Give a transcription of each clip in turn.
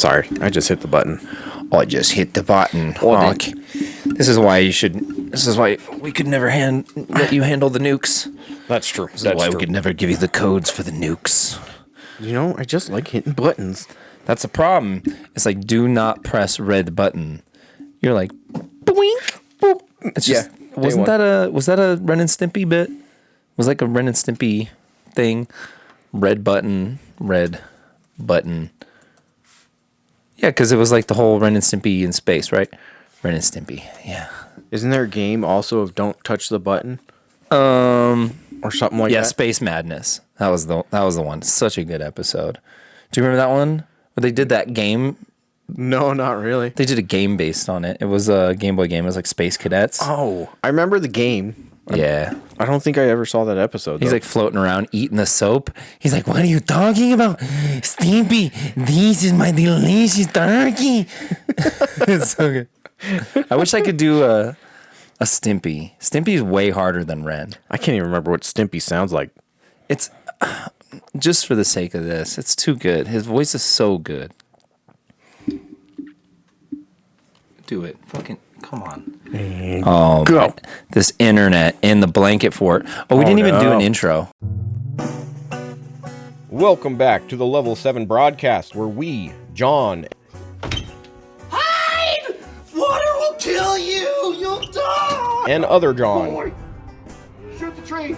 Sorry, I just hit the button. I just hit the button. This is why we could never let you handle the nukes. That's true. This is why we could never give you the codes for the nukes. You know, I just like hitting buttons. That's the problem. It's like, do not press red button. You're like, boink, boop. It's just, was that a Ren and Stimpy bit? Was like a Ren and Stimpy thing? Red button. Yeah, because it was like the whole Ren and Stimpy in space, right? Ren and Stimpy, yeah. Isn't there a game also of don't touch the button? Or something like that? Yeah, Space Madness. That was the one. Such a good episode. Do you remember that one? Where they did that game? No, not really. They did a game based on it. It was a Game Boy game. It was like Space Cadets. Oh, I remember the game. Yeah. I don't think I ever saw that episode, though. He's like floating around eating the soap. He's like, what are you talking about? Stimpy, this is my delicious turkey. It's so good. I wish I could do a Stimpy. Stimpy's way harder than Ren. I can't even remember what Stimpy sounds like. It's just for the sake of this. It's too good. His voice is so good. Do it. Fucking come on. Oh, go. Man. This internet and the blanket fort. Oh, we didn't even do an intro. Welcome back to the Level 7 broadcast where we, John... Hide! Water will kill you! You'll die! And other John. Boy, shoot the tree!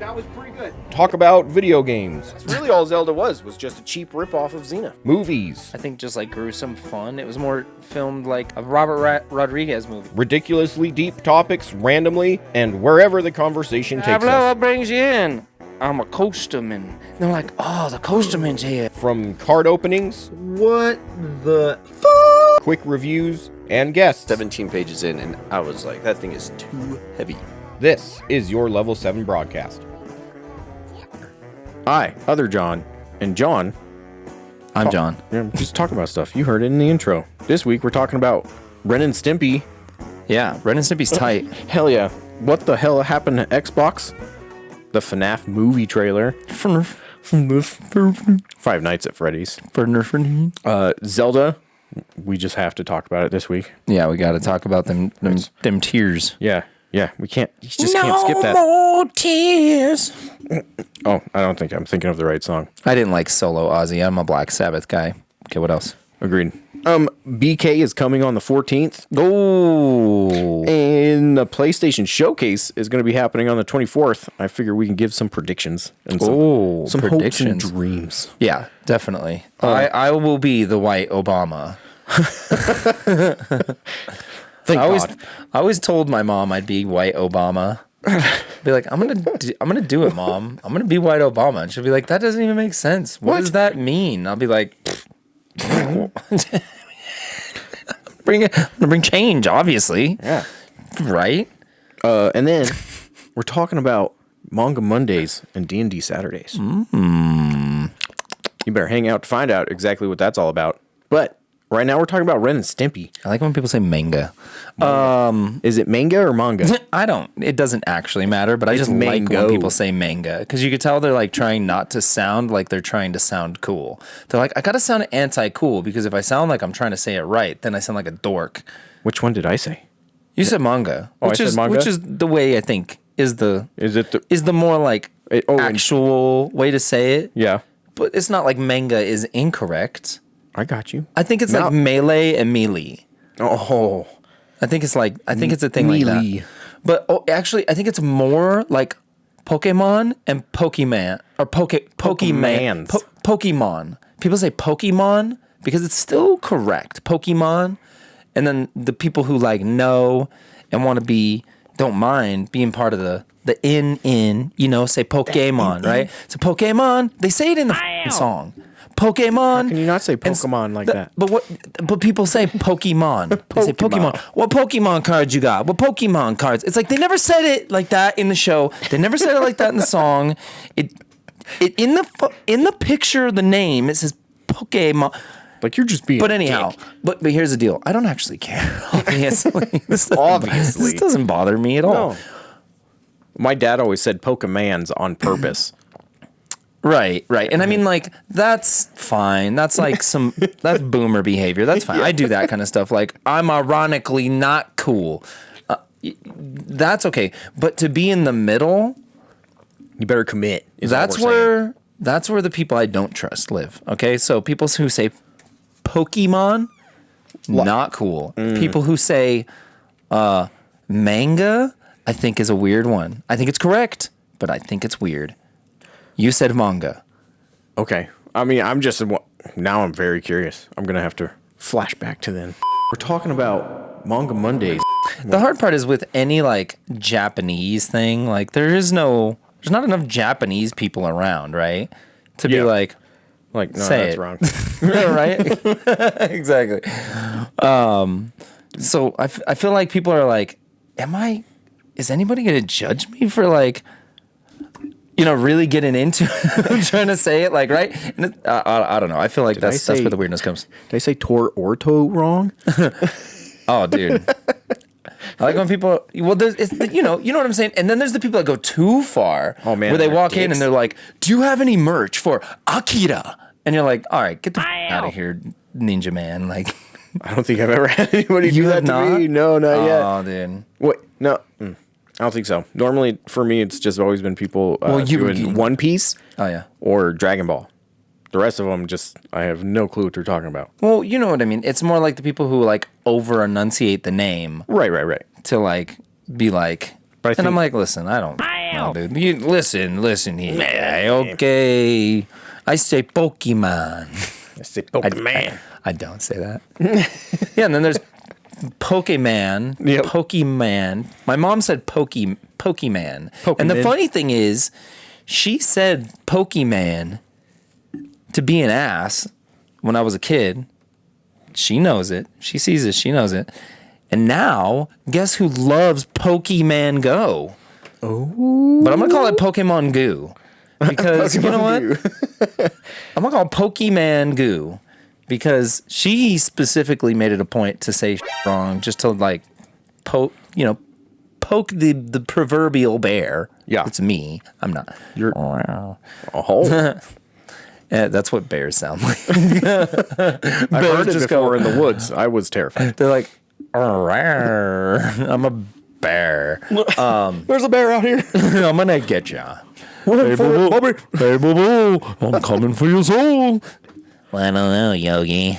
That was pretty good. Talk about video games, That's really all Zelda was just a cheap ripoff of Xena. movies, I think just like gruesome fun. It was more filmed like a Robert Rodriguez movie. ridiculously deep topics randomly, and wherever the conversation takes us. What brings you in? I'm a coasterman. They're like, oh, the coasterman's here. From card openings, What the quick reviews, and guests. 17 pages in, and I was like, that thing is too heavy. This is your Level 7 broadcast. I, other John, and John. I'm John. Yeah, just talking about stuff. You heard it in the intro. This week we're talking about Ren and Stimpy. Yeah, Ren and Stimpy's tight. Hell yeah. What the hell happened to Xbox? The FNAF movie trailer. Five Nights at Freddy's. Zelda. We just have to talk about it this week. Yeah, we got to talk about them tears. Yeah. We can't. You just can't skip that. No more tears. Oh, I don't think I'm thinking of the right song. I didn't like solo Ozzy. I'm a Black Sabbath guy. Okay, what else? Agreed. BK is coming on the 14th. Oh. And the PlayStation Showcase is going to be happening on the 24th. I figure we can give some predictions and some hopes and dreams. Yeah, definitely. I will be the white Obama. Thank I God. always told my mom I'd be white Obama. Be like, I'm gonna do it, Mom. I'm gonna be white Obama, and she'll be like, that doesn't even make sense. What does that mean? I'll be like, I'm gonna bring change, obviously. Yeah. Right. And then we're talking about Manga Mondays and D&D Saturdays. You better hang out to find out exactly what that's all about. But right now we're talking about Ren and Stimpy. I like when people say manga. Is it manga or manga? I don't. It doesn't actually matter, but I It's just like mango. when people say manga because you could tell they're like trying not to sound like they're trying to sound cool. They're like, I gotta sound anti-cool because if I sound like I'm trying to say it right, then I sound like a dork. Which one did I say? You said manga, I said manga? which is the way I think is the more like and- actual way to say it. Yeah. But it's not like manga is incorrect. I got you. I think it's No. like melee and melee. Oh. I think it's a thing like Melee. that. But actually, I think it's more like Pokemon and Pokemon or Pokemon. Pokemans. Pokemon. People say Pokemon because it's still correct. Pokemon, and then the people who like know and want to don't mind being part of the say Pokemon, right? So Pokemon, they say it in the f***ing song. Pokemon. Can you not say Pokemon like that? But people say Pokemon. They say Pokemon. What Pokemon cards you got? What Pokemon cards? It's like they never said it like that in the show. They never said it like that in the song. It in the picture, the name, it says Pokemon. Like you're just being. But anyhow, but here's the deal. I don't actually care. Obviously, this doesn't bother me at all. No. My dad always said Pokemans on purpose. Right. And I mean, like, that's fine. That's like that's boomer behavior. That's fine. I do that kind of stuff. Like, I'm ironically not cool. That's okay. But to be in the middle, you better commit. That's where the people I don't trust live. Okay. So people who say Pokemon, not cool. People who say manga, I think is a weird one. I think it's correct, but I think it's weird. You said manga. Okay. I mean, now I'm very curious. I'm going to have to flash back to then. We're talking about Manga Mondays. The hard part is with any like Japanese thing, like there's not enough Japanese people around, right? To be like no, say that's it. wrong. Right? Exactly. So I feel like people are like, is anybody going to judge me for like, really getting into it, trying to say it like, right? And I don't know. I feel like that's where the weirdness comes. Did I say tor orto wrong? Oh, dude. I like when people, you know what I'm saying? And then there's the people that go too far. Oh, man. Where they walk in and they're like, do you have any merch for Akira? And you're like, all right, get the out of here, Ninja Man. Like, I don't think I've ever had anybody do that not? to me. No, not yet. Oh, dude. What? No. I don't think so. Normally, for me, it's just always been people doing One Piece or Dragon Ball. The rest of them, I have no clue what they're talking about. Well, you know what I mean. It's more like the people who, like, over-enunciate the name. Right. To, like, be like... And I'm like, listen, I don't know, dude. Listen here. Okay. I say Pokemon. I say Pokemon. I don't say that. Yeah, and then there's... Pokemon. Yep. Pokemon. My mom said Pokemon. And the funny thing is, she said Pokemon to be an ass when I was a kid. She knows it. She sees it. She knows it. And now, guess who loves Pokemon Go? Oh. But I'm going to call it Pokemon Goo. Because, you know what? I'm going to call it Pokemon Goo. Because she specifically made it a point to say wrong, just to like poke the proverbial bear. Yeah, it's me. I'm not. You're. That's what bears sound like. I've heard it before in the woods. I was terrified. They're like, I'm a bear. There's a bear out here. I'm gonna get ya. Hey, boo-boo. Hey, boo-boo. I'm coming for your soul. Well, I don't know, Yogi.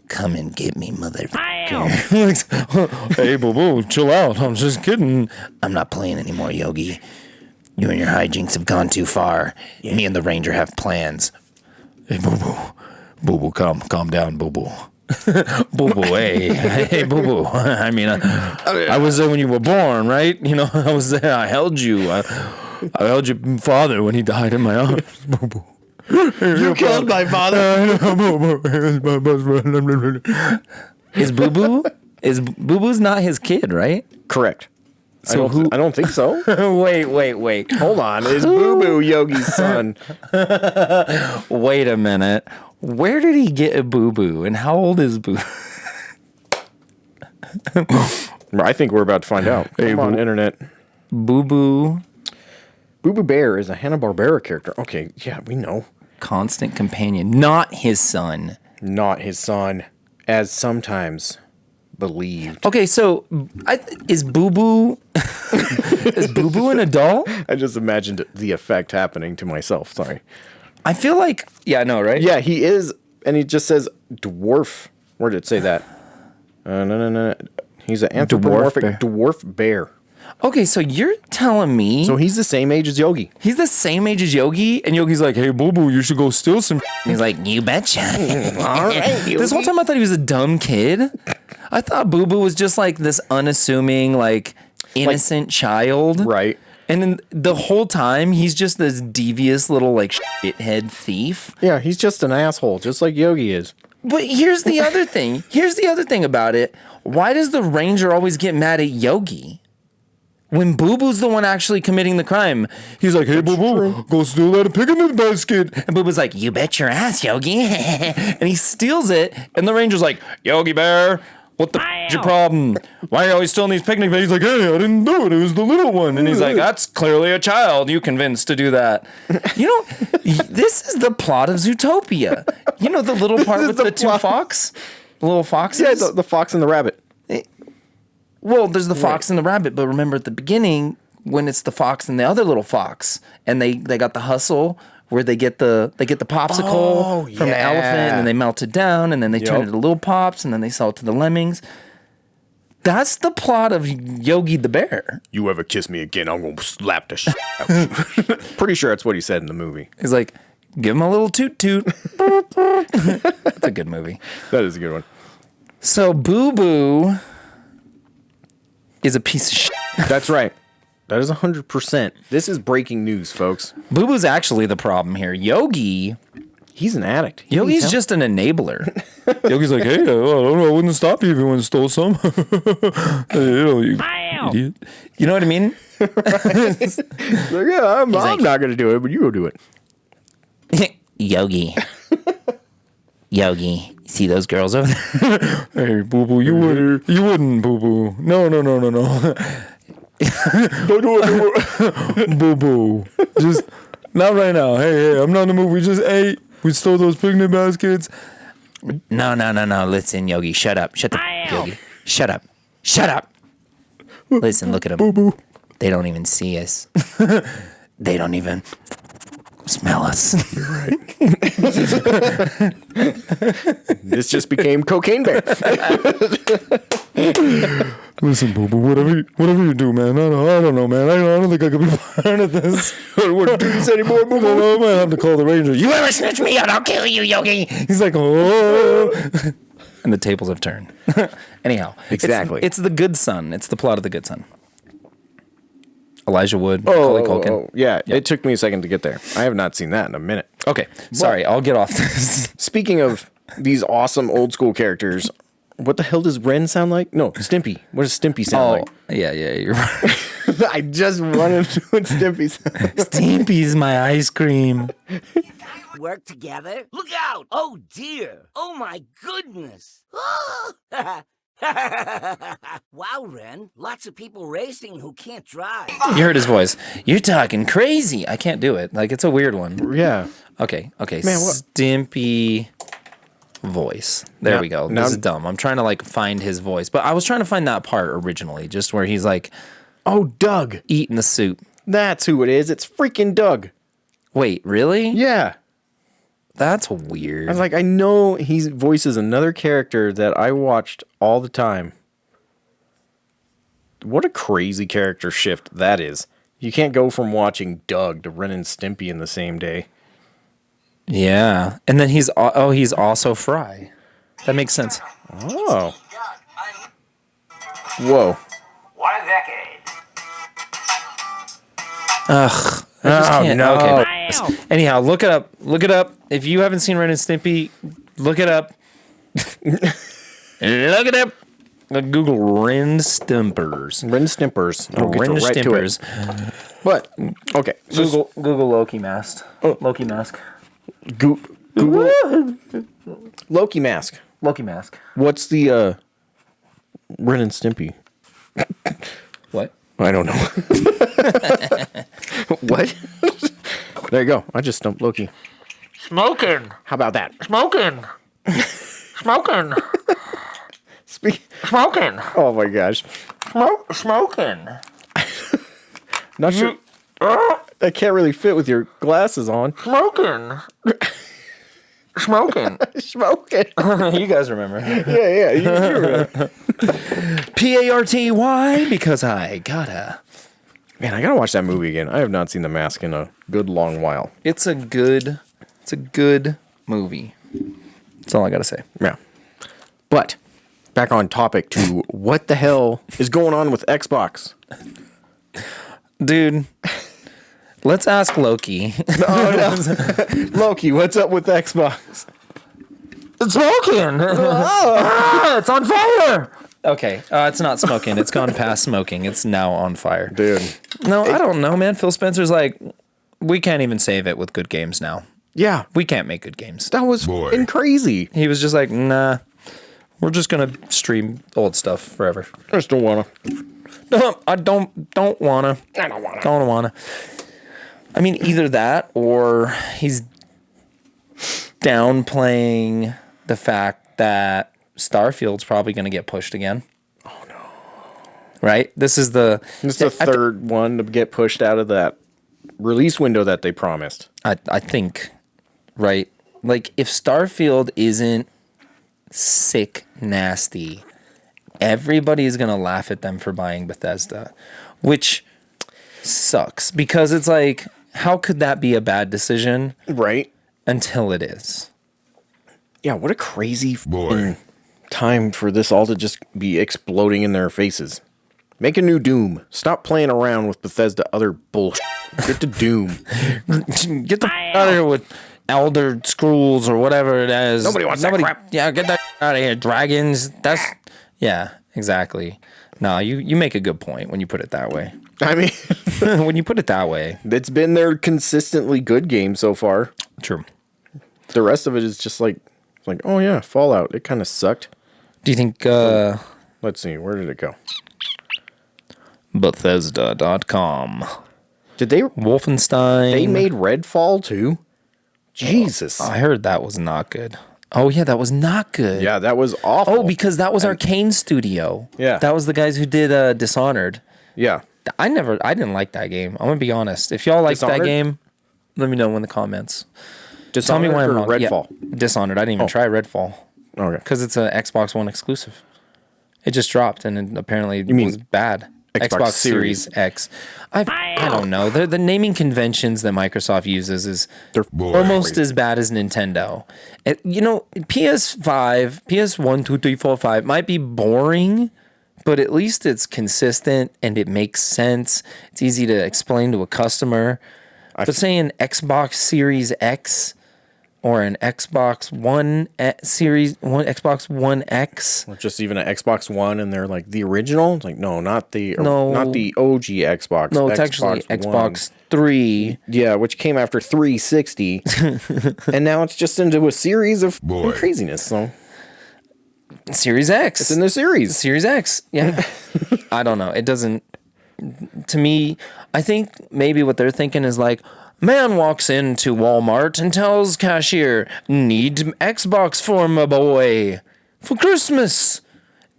Come and get me, motherfucker. Hey, boo-boo, chill out. I'm just kidding. I'm not playing anymore, Yogi. You and your hijinks have gone too far. Yeah. Me and the ranger have plans. Hey, boo-boo. Boo-boo, calm down, boo-boo. Boo-boo, hey, boo-boo. I mean, I was there when you were born, right? I was there. I held you. I held your father when he died in my arms, boo-boo. You killed my father. Is Boo-Boo's not his kid, right? Correct. So I don't think so. Wait. Hold on. Is Boo-Boo Yogi's son? Wait a minute. Where did he get a Boo-Boo, and how old is Boo? I think we're about to find out. Come on, internet. Boo-Boo Bear is a Hanna-Barbera character. Okay, yeah, we know. Constant companion. Not his son. Not his son, as sometimes believed. Okay, so is Boo-Boo an adult? I just imagined the effect happening to myself. Sorry. I feel like, yeah, I know, right? Yeah, he is, and he just says dwarf. Where did it say that? No. He's an anthropomorphic dwarf bear. Okay, so you're telling me... So he's the same age as Yogi. He's the same age as Yogi, and Yogi's like, hey, Boo-Boo, you should go steal some... And he's like, you betcha. All right, Yogi. This whole time I thought he was a dumb kid. I thought Boo-Boo was just like this unassuming, like, innocent child. Right. And then the whole time, he's just this devious little, like, shithead thief. Yeah, he's just an asshole, just like Yogi is. But here's the other thing. Here's the other thing about it. Why does the ranger always get mad at Yogi? When Boo-Boo's the one actually committing the crime, he's like, hey, Boo-Boo, go steal that pig in the basket. And Boo-Boo's like, you bet your ass, Yogi. And he steals it, and the ranger's like, Yogi Bear, what the f*** is your problem? Why are you always stealing these picnic baskets? He's like, hey, I didn't do it. It was the little one. And he's like, that's clearly a child you convinced to do that. You know, this is the plot of Zootopia. You know the little part with the two fox? The little foxes? Yeah, the fox and the rabbit. Well, there's the fox and the rabbit, but remember at the beginning when it's the fox and the other little fox, and they got the hustle where they get the popsicle from the elephant, and then they melt it down, and then they turn it into little pops, and then they sell it to the lemmings. That's the plot of Yogi the Bear. You ever kiss me again, I'm gonna slap the shit out you. Pretty sure that's what he said in the movie. He's like, give him a little toot toot. That's a good movie. That is a good one. So Boo Boo is a piece of shit. That's right. That is 100%. This is breaking news, folks. Boo Boo's actually the problem here. Yogi, he's an addict. Yogi's just an enabler. Yogi's like, hey, I wouldn't stop you if you wouldn't stole some. You idiot. You know what I mean? Like, yeah, I'm not going to do it, but you go do it. Yogi. Yogi. See those girls over there? Hey, Boo Boo, you wouldn't, Boo Boo. No. Don't do it. Boo Boo. Just, not right now. Hey, I'm not in the mood. We just ate. We stole those picnic baskets. No. Listen, Yogi, shut up. Yogi. Shut up. Listen, look at them. Boo Boo. They don't even see us. They don't even smell us. You're right. This just became Cocaine Bear. Listen, Boo Boo, whatever you do, man. I don't know, man. I don't think I could be part of this. I don't want to do this anymore, Boo Boo. I might have to call the Rangers. You ever snitch me out, I'll kill you, Yogi. He's like, oh. And the tables have turned. Anyhow. Exactly. It's The Good Son. It's the plot of The Good Son. Elijah Wood, Macaulay Culkin. Yeah, it took me a second to get there. I have not seen that in a minute. Okay, sorry, I'll get off this. Speaking of these awesome old school characters, what the hell does Ren sound like? No, Stimpy. What does Stimpy sound like? Yeah, you're right. I just wanted to do what Stimpy sounds. Stimpy's my ice cream. Work together? Look out! Oh dear! Oh my goodness! Wow, Ren. Lots of people racing who can't drive. You heard his voice. You're talking crazy. I can't do it. Like, it's a weird one. Yeah. Okay. Man, what? Stimpy voice. There we go. This is dumb. I'm trying to, like, find his voice. But I was trying to find that part originally, just where he's, like... Oh, Doug. Eating the soup. That's who it is. It's freaking Doug. Wait, really? Yeah. That's weird. I was like, I know he voices another character that I watched all the time. What a crazy character shift that is. You can't go from watching Doug to Ren and Stimpy in the same day. Yeah. And then he's also Fry. That makes sense. Oh. Whoa. What a decade. Ugh. I just can't. No. Okay. Anyhow, look it up. Look it up. If you haven't seen Ren and Stimpy, look it up. Look it up. Google Ren Stimpers. Ren Stimpers. I'll get Ren right Stimpers. to it. But, okay. Google Loki mask. Loki mask. Google Loki mask. Loki mask. What's the Ren and Stimpy? What? I don't know. What? There you go. I just stumped Loki. Smoking. How about that? Smoking. Smoking. Smoking. Oh my gosh. Smoking. Not sure. That can't really fit with your glasses on. Smoking. Smoking. Smoking. You guys remember. Yeah. You remember. P-A-R-T-Y, because I gotta. Man, I gotta watch that movie again. I have not seen The Mask in a good long while. It's a good movie. That's all I gotta say. Yeah. But back on topic to what the hell is going on with Xbox? Dude, let's ask Loki. No. Loki, what's up with Xbox? It's smoking. It's on fire. Okay, it's not smoking. It's gone past smoking. It's now on fire. Dude. No, I don't know, man. Phil Spencer's like, we can't even save it with good games now. Yeah. We can't make good games. That was fucking crazy. He was just like, nah, We're just gonna stream old stuff forever. I just don't wanna. No, I don't wanna. I don't wanna. Don't wanna. I mean, either that or he's downplaying the fact that Starfield's probably gonna get pushed again. Oh no! Right? This is the third one to get pushed out of that release window that they promised. I think, right? Like, if Starfield isn't sick nasty, everybody is gonna laugh at them for buying Bethesda, which sucks because it's like, how could that be a bad decision? Right. Until it is. Yeah, what a crazy time for this all to just be exploding in their faces. Make a new Doom. Stop playing around with Bethesda other bullshit. Get to Doom. Get the out of here with Elder Scrolls or whatever it is. Nobody wants that crap. Yeah, get that out of here. Dragons. Yeah, exactly. No, you make a good point when you put it that way. I mean, when you put it that way. it's been their consistently good game so far. True. The rest of it is just like, oh yeah, Fallout. It kind of sucked. Do you think Let's see, where did it go? Bethesda.com. Did they Wolfenstein. They made Redfall too? Jesus. I heard that was not good. Oh yeah, that was not good. Yeah, that was awful. Oh, because that was Arcane Studio. Yeah. That was the guys who did Dishonored. Yeah. I didn't like that game. I'm gonna be honest. If y'all like that Dishonored? game, let me know in the comments. Tell Dishonored me why I'm or wrong. Redfall? Yeah, Dishonored. I didn't even try Redfall Okay. because it's an Xbox One exclusive. It just dropped and it apparently was bad. Xbox Series X. I don't know. The naming conventions that Microsoft uses is almost as bad as Nintendo. PS5, PS1, 2, 3, 4, 5 might be boring, but at least it's consistent and it makes sense. It's easy to explain to a customer. But saying Xbox Series X or an Xbox One Xbox One X. Or just even an Xbox One, and they're like the original. It's like not the OG Xbox. No, it's actually Xbox 3. Yeah, which came after 360, and now it's just into a series of craziness. So Series X. it's in the series. Series X. Yeah. I don't know. It doesn't. To me, I think maybe what they're thinking is like, man walks into Walmart and tells cashier, need Xbox for my boy for Christmas.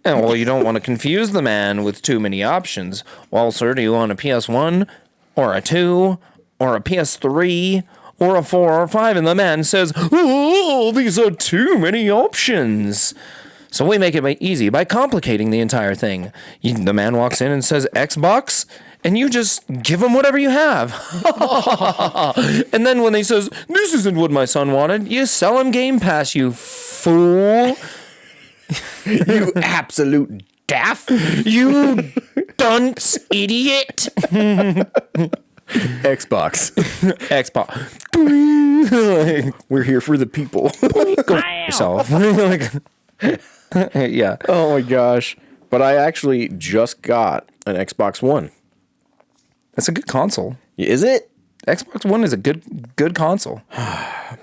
And well, you don't want to confuse the man with too many options. Well, sir, do you want a PS1 or a 2 or a PS3 or a 4 or 5? And the man says, oh, these are too many options. So we make it easy by complicating the entire thing. The man walks in and says Xbox, and you just give him whatever you have. And then when he says, this isn't what my son wanted, you sell him Game Pass, you fool. You absolute daft. You dunce idiot. Xbox. Xbox. We're here for the people. Go yourself. Yeah. Oh my gosh. But I actually just got an Xbox One. That's a good console. Is it? Xbox One is a good console.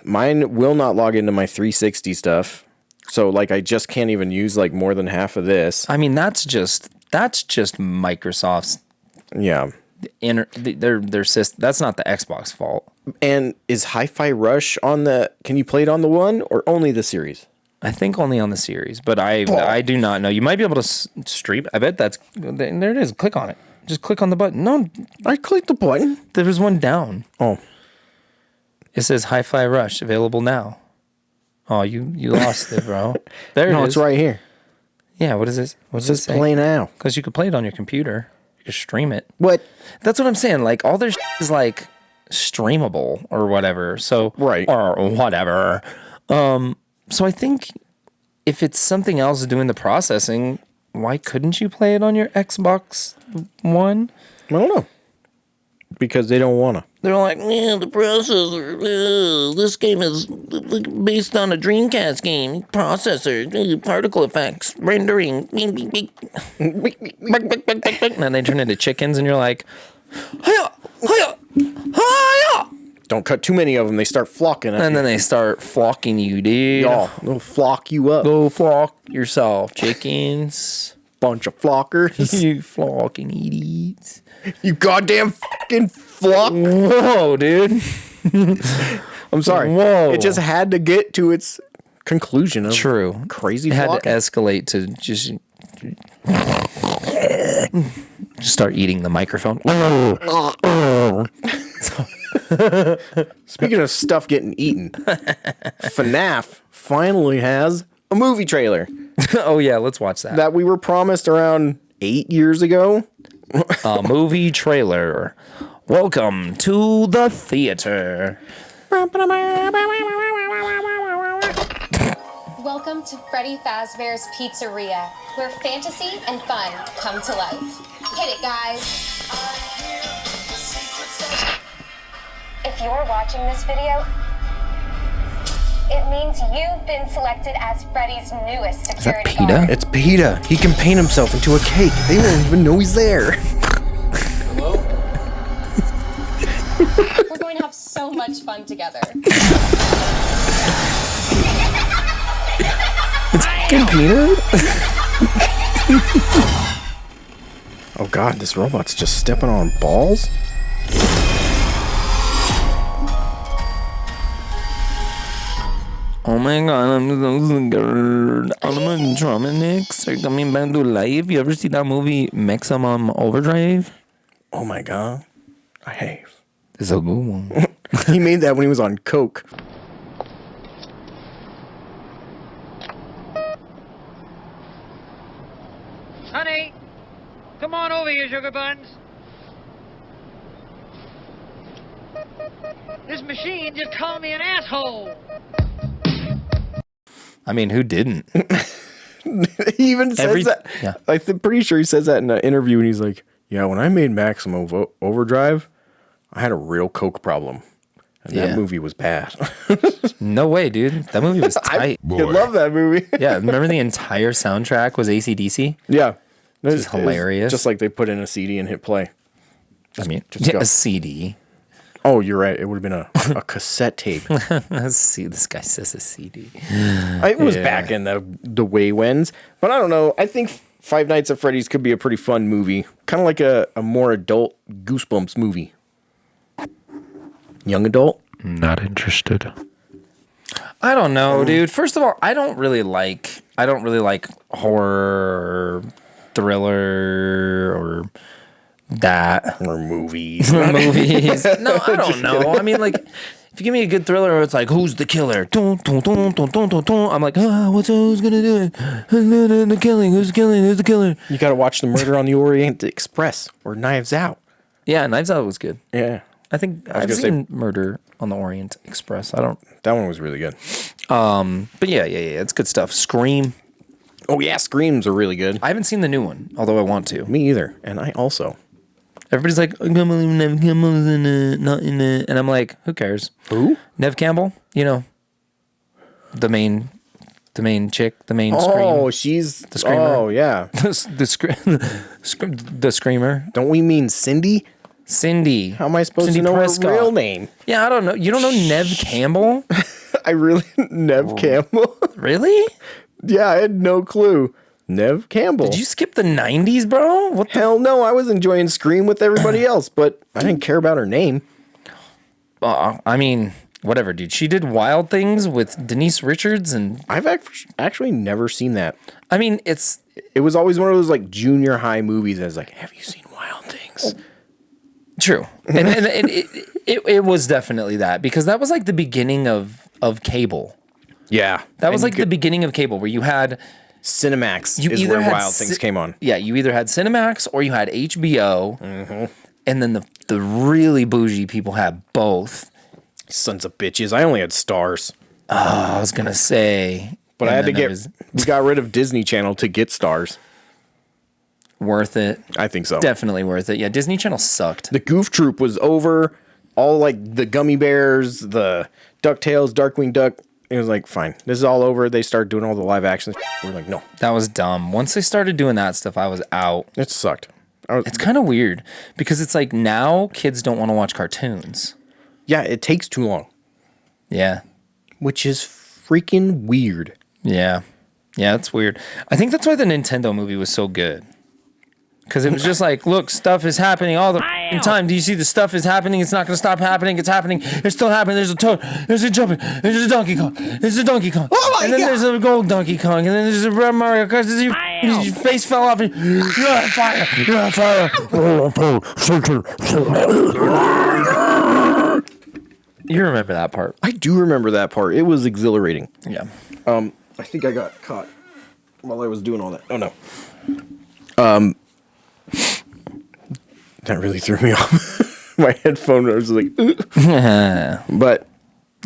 Mine will not log into my 360 stuff. So like I just can't even use like more than half of this. I mean, that's just Microsoft's Yeah. their system. That's not the Xbox fault. And is Hi-Fi Rush on can you play it on the one or only the series? I think only on the series, but I do not know. You might be able to stream. I bet there it is. Click on it. Just click on the button. No, I clicked the button. there was one down. Oh. It says Hi-Fi Rush available now. Oh, you lost it, bro. There it is. No, it's right here. Yeah, what is this? What It does it says say? play now. Because you could play it on your computer. You could stream it. What? That's what I'm saying. Like, all their is like streamable or whatever. So Right. or whatever. So I think if it's something else doing the processing, why couldn't you play it on your Xbox One? I don't know. Because they don't want to. They're like, yeah, the processor. This game is based on a Dreamcast game. Processor, particle effects, rendering. And then they turn into chickens, and you're like, hiya, hiya, hiya. Don't cut too many of them. They start flocking. And then they start flocking you, dude. y'all, they'll flock you up. Go flock yourself, chickens. Bunch of flockers. You flocking idiots. You goddamn fucking flock. Whoa, dude. I'm sorry. Whoa. It just had to get to its conclusion of True. crazy It had to flocking. escalate to just start eating the microphone. Speaking of stuff getting eaten, FNAF finally has a movie trailer Oh, yeah, let's watch that. that we were promised around 8 years ago. A movie trailer. Welcome to the theater. Welcome to Freddy Fazbear's Pizzeria, where fantasy and fun come to life. Hit it, guys. If you're watching this video, it means you've been selected as Freddy's newest security PETA? guard. It's PETA. He can paint himself into a cake. They won't even know he's there. We're going to have so much fun together. Fucking Peter? Oh god, this robot's just stepping on balls? Oh my god, I'm so scared. Animatronics are coming back to life. You ever see that movie Maximum Overdrive? Oh my god. I have. It's a good one. He made that when he was on coke. Honey, come on over here, sugar buns. This machine just called me an asshole. I mean, who didn't? He even says that. Yeah. I'm pretty sure he says that in an interview, and he's like, yeah, when I made Maximum Overdrive, I had a real coke problem. And Yeah. that movie was bad. No way, dude. That movie was tight. I love that movie. Yeah, remember the entire soundtrack was AC/DC? Yeah. is hilarious. Just like they put in a CD and hit play. I mean, just yeah, go. a CD. Oh, you're right. It would have been a cassette tape. See, this guy says a CD. It was back in the way whens. But I don't know. I think Five Nights at Freddy's could be a pretty fun movie. Kind of like a more adult Goosebumps movie. Young adult? Not interested. I don't know, dude. First of all, I don't really like horror, thriller, or that. Or movies. Movies. No, I don't know. I mean, like, if you give me a good thriller where it's like, who's the killer? Dun, dun, dun, dun, dun, dun, dun. I'm like, who's gonna do it? The killing. Who's killing? Who's the killer? You got to watch The Murder on the Orient Express or Knives Out. Yeah, Knives Out was good. Yeah. I think I've gonna seen Murder on the Orient Express. I don't. That one was really good. But yeah, it's good stuff. Scream. Oh, yeah. Screams are really good. I haven't seen the new one, although I want to. Me either. And I also. Everybody's like, I can't believe Nev Campbell's in it, not in it. And I'm like, who cares? Who? Nev Campbell, you know, the main chick, the main Oh, she's The screamer. Oh, yeah. the screamer. Don't we mean Cindy? Cindy. How am I supposed Cindy to know Prescott. her real name? Yeah, I don't know. You don't know Nev Campbell? I really Nev Campbell. Really? Yeah, I had no clue. Nev Campbell. Did you skip the 90s, bro? What the? Hell no, I was enjoying Scream with everybody else, but I didn't care about her name. I mean, whatever, dude. She did Wild Things with Denise Richards, and I've actually never seen that. I mean, It was always one of those like junior high movies that was like, have you seen Wild Things? true. And it was definitely that, because that was like the beginning of cable. Yeah. That was like the beginning of cable, where you had Cinemax you is either where had Wild Things came on. Yeah, you either had Cinemax or you had HBO, and then the really bougie people had both. Sons of bitches. I only had Stars. Oh, I was gonna say, But I had to get we got rid of Disney Channel to get Stars. worth it. I think so. Definitely worth it. Yeah, Disney Channel sucked. The Goof Troop was over. All like the Gummy Bears, the DuckTales, Darkwing Duck. It was like, fine, this is all over. They started doing all the live action. We're like, no, That was dumb. Once they started doing that stuff, I was out. it sucked. It's kind of weird, because it's like now kids don't want to watch cartoons. Yeah, it takes too long, Yeah. which is freaking weird. Yeah. Yeah, that's weird. I think that's why the Nintendo movie was so good. Because it was just like, look, stuff is happening all the time. Do you see the stuff is happening? It's not going to stop happening. It's happening. It's still happening. There's a Toad. There's a Jumping. There's a Donkey Kong. There's a Donkey Kong. Oh my and then God. there's a gold Donkey Kong. And then there's a red Mario Kart. Your face fell off. And you're on fire. You're on fire. You remember that part. I do remember that part. It was exhilarating. Yeah. I think I got caught while I was doing all that. Oh no. That really threw me off. My headphone was like, but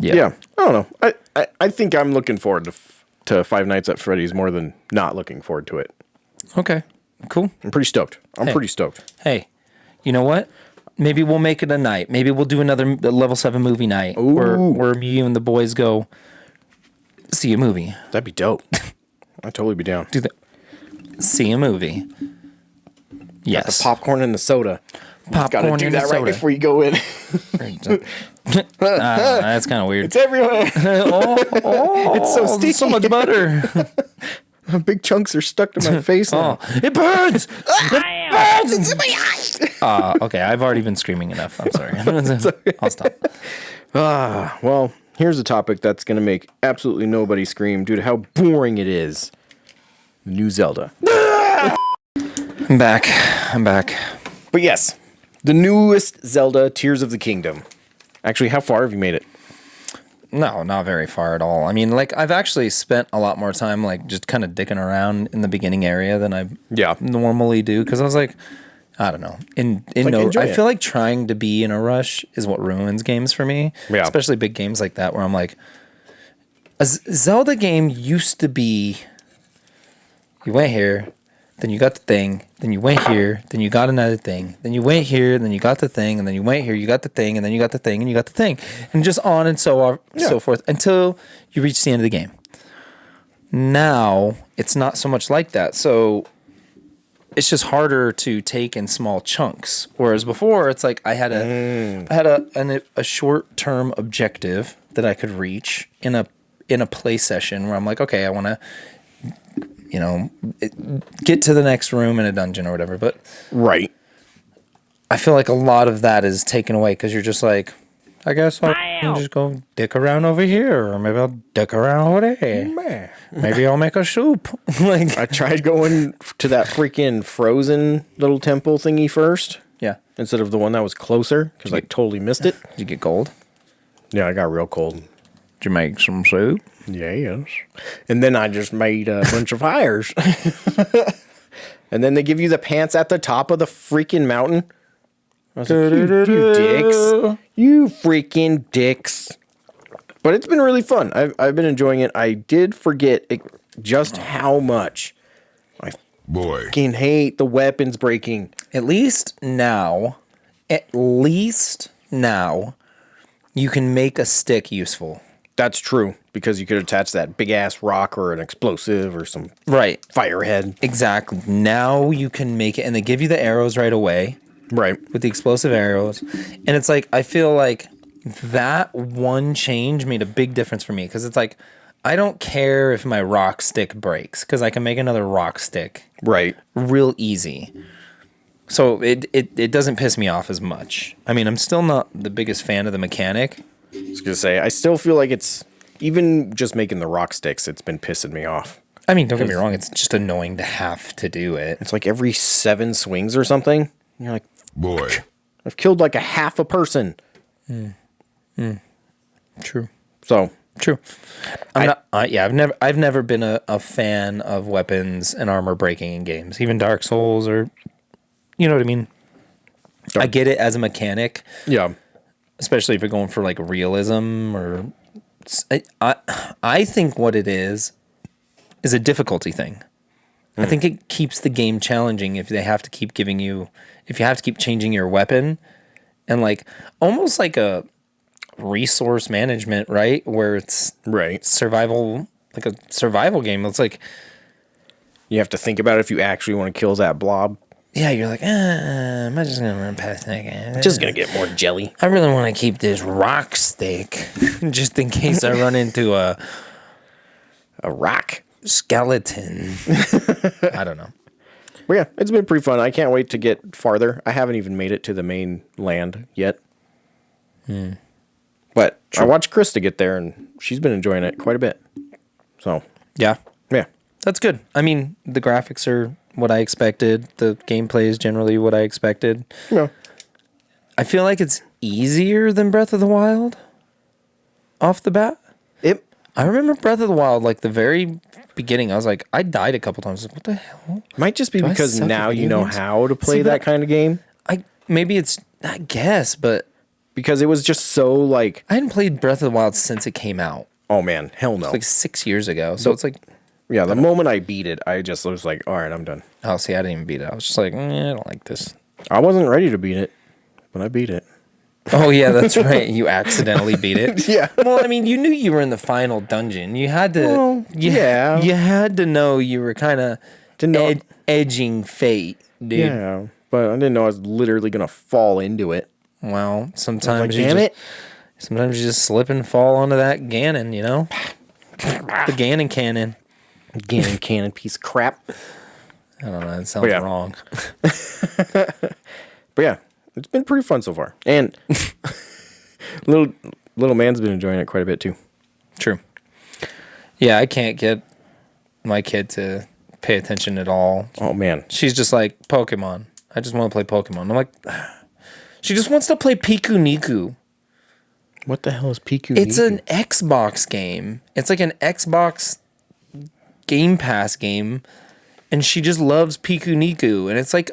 yeah, I don't know. I think I'm looking forward to Five Nights at Freddy's more than not looking forward to it. Okay. Cool. I'm pretty stoked. I'm pretty stoked. Hey, you know what? Maybe we'll make it a night. Maybe we'll do another level 7 movie night where you and the boys go see a movie. That'd be dope. I'd totally be down. Do that. See a movie. Yes. The popcorn and the soda. Popcorn Gotta do and that right soda. before you go in. That's kind of weird. It's everywhere. It's so sticky. So much butter. Big chunks are stuck to my face now. It burns. It burns. It's in my eyes. Okay, I've already been screaming enough. I'm sorry. I'll stop. Well, here's a topic that's going to make absolutely nobody scream due to how boring it is. The new Zelda. I'm back. But yes, the newest Zelda, Tears of the Kingdom. Actually, how far have you made it? No, not very far at all. I mean, like, I've actually spent a lot more time, like, just kind of dicking around in the beginning area than I normally do. Because I was like, I don't know. I feel like trying to be in a rush is what ruins games for me. Yeah. Especially big games like that where I'm like, a Zelda game used to be, you went here, then you got the thing, then you went here, then you got another thing, then you went here, then you got the thing, and then you went here, you got the thing, and then you got the thing, and you got the thing, and just on and so forth until you reach the end of the game. Now it's not so much like that, so it's just harder to take in small chunks. Whereas before, it's like I had a short term objective that I could reach in a play session where I'm like, okay, I want to, get to the next room in a dungeon or whatever. But right, I feel like a lot of that is taken away because you're just like, I guess I'll just go dick around over here, or maybe I'll dick around over there. Maybe I'll make a soup. I tried going to that freaking frozen little temple thingy first. Yeah. Instead of the one that was closer, because I totally missed it. Did you get gold? Yeah, I got real cold. Did you make some soup? Yes. And then I just made a bunch of fires. And then they give you the pants at the top of the freaking mountain. I was like, you dicks. You freaking dicks. But it's been really fun. I've been enjoying it. I did forget just how much I fucking hate the weapons breaking. At least now, you can make a stick useful. That's true, because you could attach that big ass rock or an explosive or some fire head. Exactly. Now you can make it, and they give you the arrows right away. Right. With the explosive arrows. And it's like, I feel like that one change made a big difference for me, because it's like, I don't care if my rock stick breaks, because I can make another rock stick. Right. Real easy. So it doesn't piss me off as much. I mean, I'm still not the biggest fan of the mechanic. I was going to say, I still feel like it's, even just making the rock sticks, it's been pissing me off. I mean, don't get me wrong, it's just annoying to have to do it. It's like every 7 swings or something. And you're like, boy, I've killed like a half a person. True. So true. I've never been a fan of weapons and armor breaking in games, even Dark Souls, or you know what I mean. I get it as a mechanic. Yeah. Especially if you're going for like realism, or I think what it is a difficulty thing. I think it keeps the game challenging if they have to keep if you have to keep changing your weapon, and like almost like a resource management, right? Where it's survival, like a survival game. It's like you have to think about if you actually want to kill that blob. yeah, you're like, am I just gonna run past that guy? Just gonna get more jelly. I really want to keep this rock stick just in case I run into a rock skeleton. I don't know. But yeah, it's been pretty fun. I can't wait to get farther. I haven't even made it to the main land yet. But I watched Krista get there, and she's been enjoying it quite a bit. So Yeah, yeah, that's good. I mean, the graphics are what I expected. The gameplay is generally what I expected. yeah. I feel like it's easier than Breath of the Wild off the bat. I remember Breath of the Wild, like the very beginning, I was like, I died a couple times. Like, what the hell? Might just be Do I because suck at now you video know games? how to play See, that but kind of game. Maybe it's, I guess, but Because it was just so like, I hadn't played Breath of the Wild since it came out. oh man, hell no. It's like 6 years ago. So it's like, Yeah, the moment I beat it, I just was like, all right, I'm done. oh, see, I didn't even beat it. I was just like, I don't like this. I wasn't ready to beat it, but I beat it. Oh, yeah, that's right. You accidentally beat it. Yeah. Well, I mean, you knew you were in the final dungeon. You had to, Well, yeah. You had to know you were kind of edging fate, dude. Yeah, but I didn't know I was literally going to fall into it. Well, sometimes Like, damn it. Sometimes you just slip and fall onto that Ganon, you know? The Ganon cannon. Ganon cannon piece of crap. I don't know. That sounds yeah. wrong. But yeah, it's been pretty fun so far. And little man's been enjoying it quite a bit too. True. Yeah, I can't get my kid to pay attention at all. Oh man. She's just like, Pokemon. I just want to play Pokemon. I'm like, she just wants to play Piku Niku. What the hell is Piku? It's an Xbox game. It's like an Xbox Game Pass game. And she just loves Piku Niku. And it's like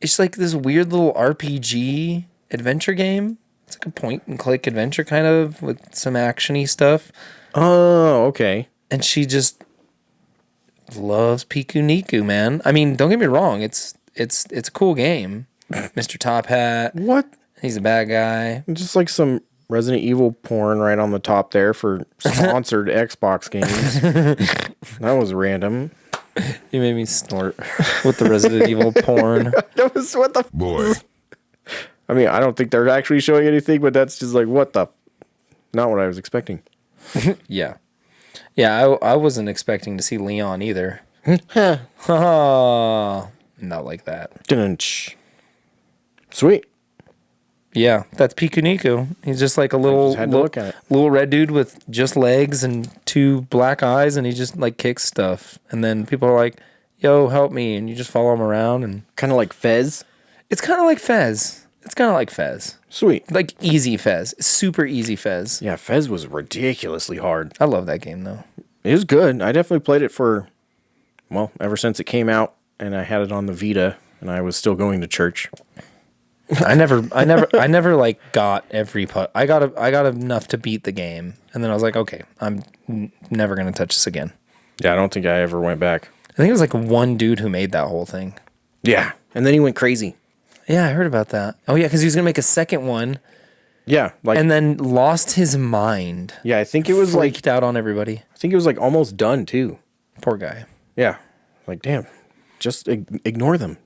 it's like this weird little RPG adventure game. It's like a point and click adventure kind of with some actiony stuff. Oh, okay. And she just loves Piku Niku, man. I mean, don't get me wrong. It's a cool game. Mr. Top Hat. What? He's a bad guy. Just like some Resident Evil porn right on the top there for sponsored Xbox games. That was random. You made me snort with the Resident Evil porn. That was what the boy. I mean, I don't think they're actually showing anything, but that's just like what the. Not what I was expecting. Yeah. Yeah, I wasn't expecting to see Leon either. Not like that. Dun-dun-ch. Sweet. Yeah, that's Piku Niku. He's just like a had to look at it. little red dude with just legs and two black eyes, and he just like kicks stuff. And then people are like, yo, help me. And you just follow him around. And Kind of like Fez. it's kind of like Fez. Sweet. Like easy Fez. Super easy Fez. Yeah, Fez was ridiculously hard. I love that game, though. It was good. I definitely played it for, well, ever since it came out, and I had it on the Vita, and I was still going to church. I never like got every put. I got enough to beat the game, and then I was like, okay, I'm never gonna touch this again. Yeah, I don't think I ever went back. I think it was like one dude who made that whole thing. Yeah, and then he went crazy. Yeah, I heard about that. Oh yeah, because he was gonna make a second one, Yeah, like and then lost his mind. yeah, I think it was like Freaked out on everybody. I think it was like almost done too. Poor guy. Yeah, like damn, just ignore them.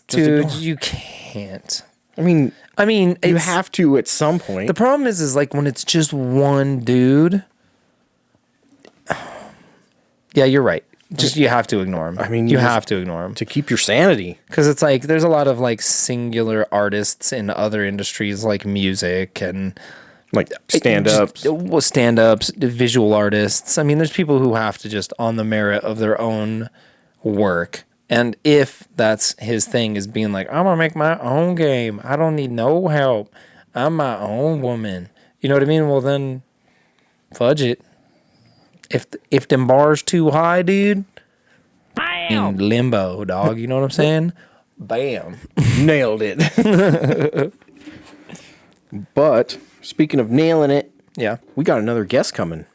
Dude, ignore. you can't. I mean, You you have to at some point. The problem is like when it's just one dude. Yeah, you're right. Just you have to ignore him. I mean, you you just- have to ignore him to keep your sanity. because it's like there's a lot of like singular artists in other industries like music and Like stand-ups. stand-ups, visual artists. I mean, there's people who have to just on the merit of their own work. And if that's his thing is being like, I'm gonna make my own game. I don't need no help. I'm my own woman. You know what I mean? Well, then fudge it. If them bars too high, dude, in limbo, dog. You know what I'm saying? Bam. Nailed it. But speaking of nailing it, Yeah. we got another guest coming.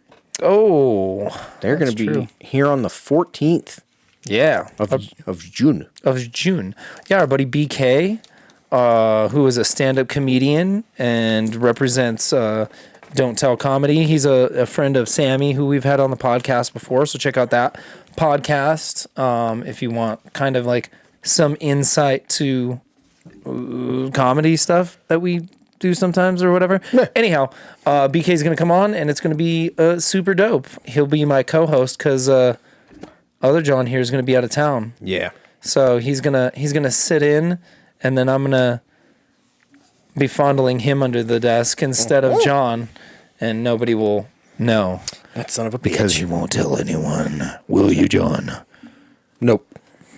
Oh, They're going to be true. here on the 14th yeah. of June. Of June. Yeah, our buddy BK, who is a stand-up comedian and represents Don't Tell Comedy. He's a friend of Sammy, who we've had on the podcast before, so check out that podcast if you want kind of like some insight to comedy stuff that we do sometimes or whatever. Anyhow, BK is going to come on and it's going to be super dope. He'll be my co-host because other John here is going to be out of town. Yeah. So he's gonna sit in, and then I'm gonna be fondling him under the desk instead of John, and nobody will know. That son of a bitch. Because you won't tell anyone, will you, John? Nope.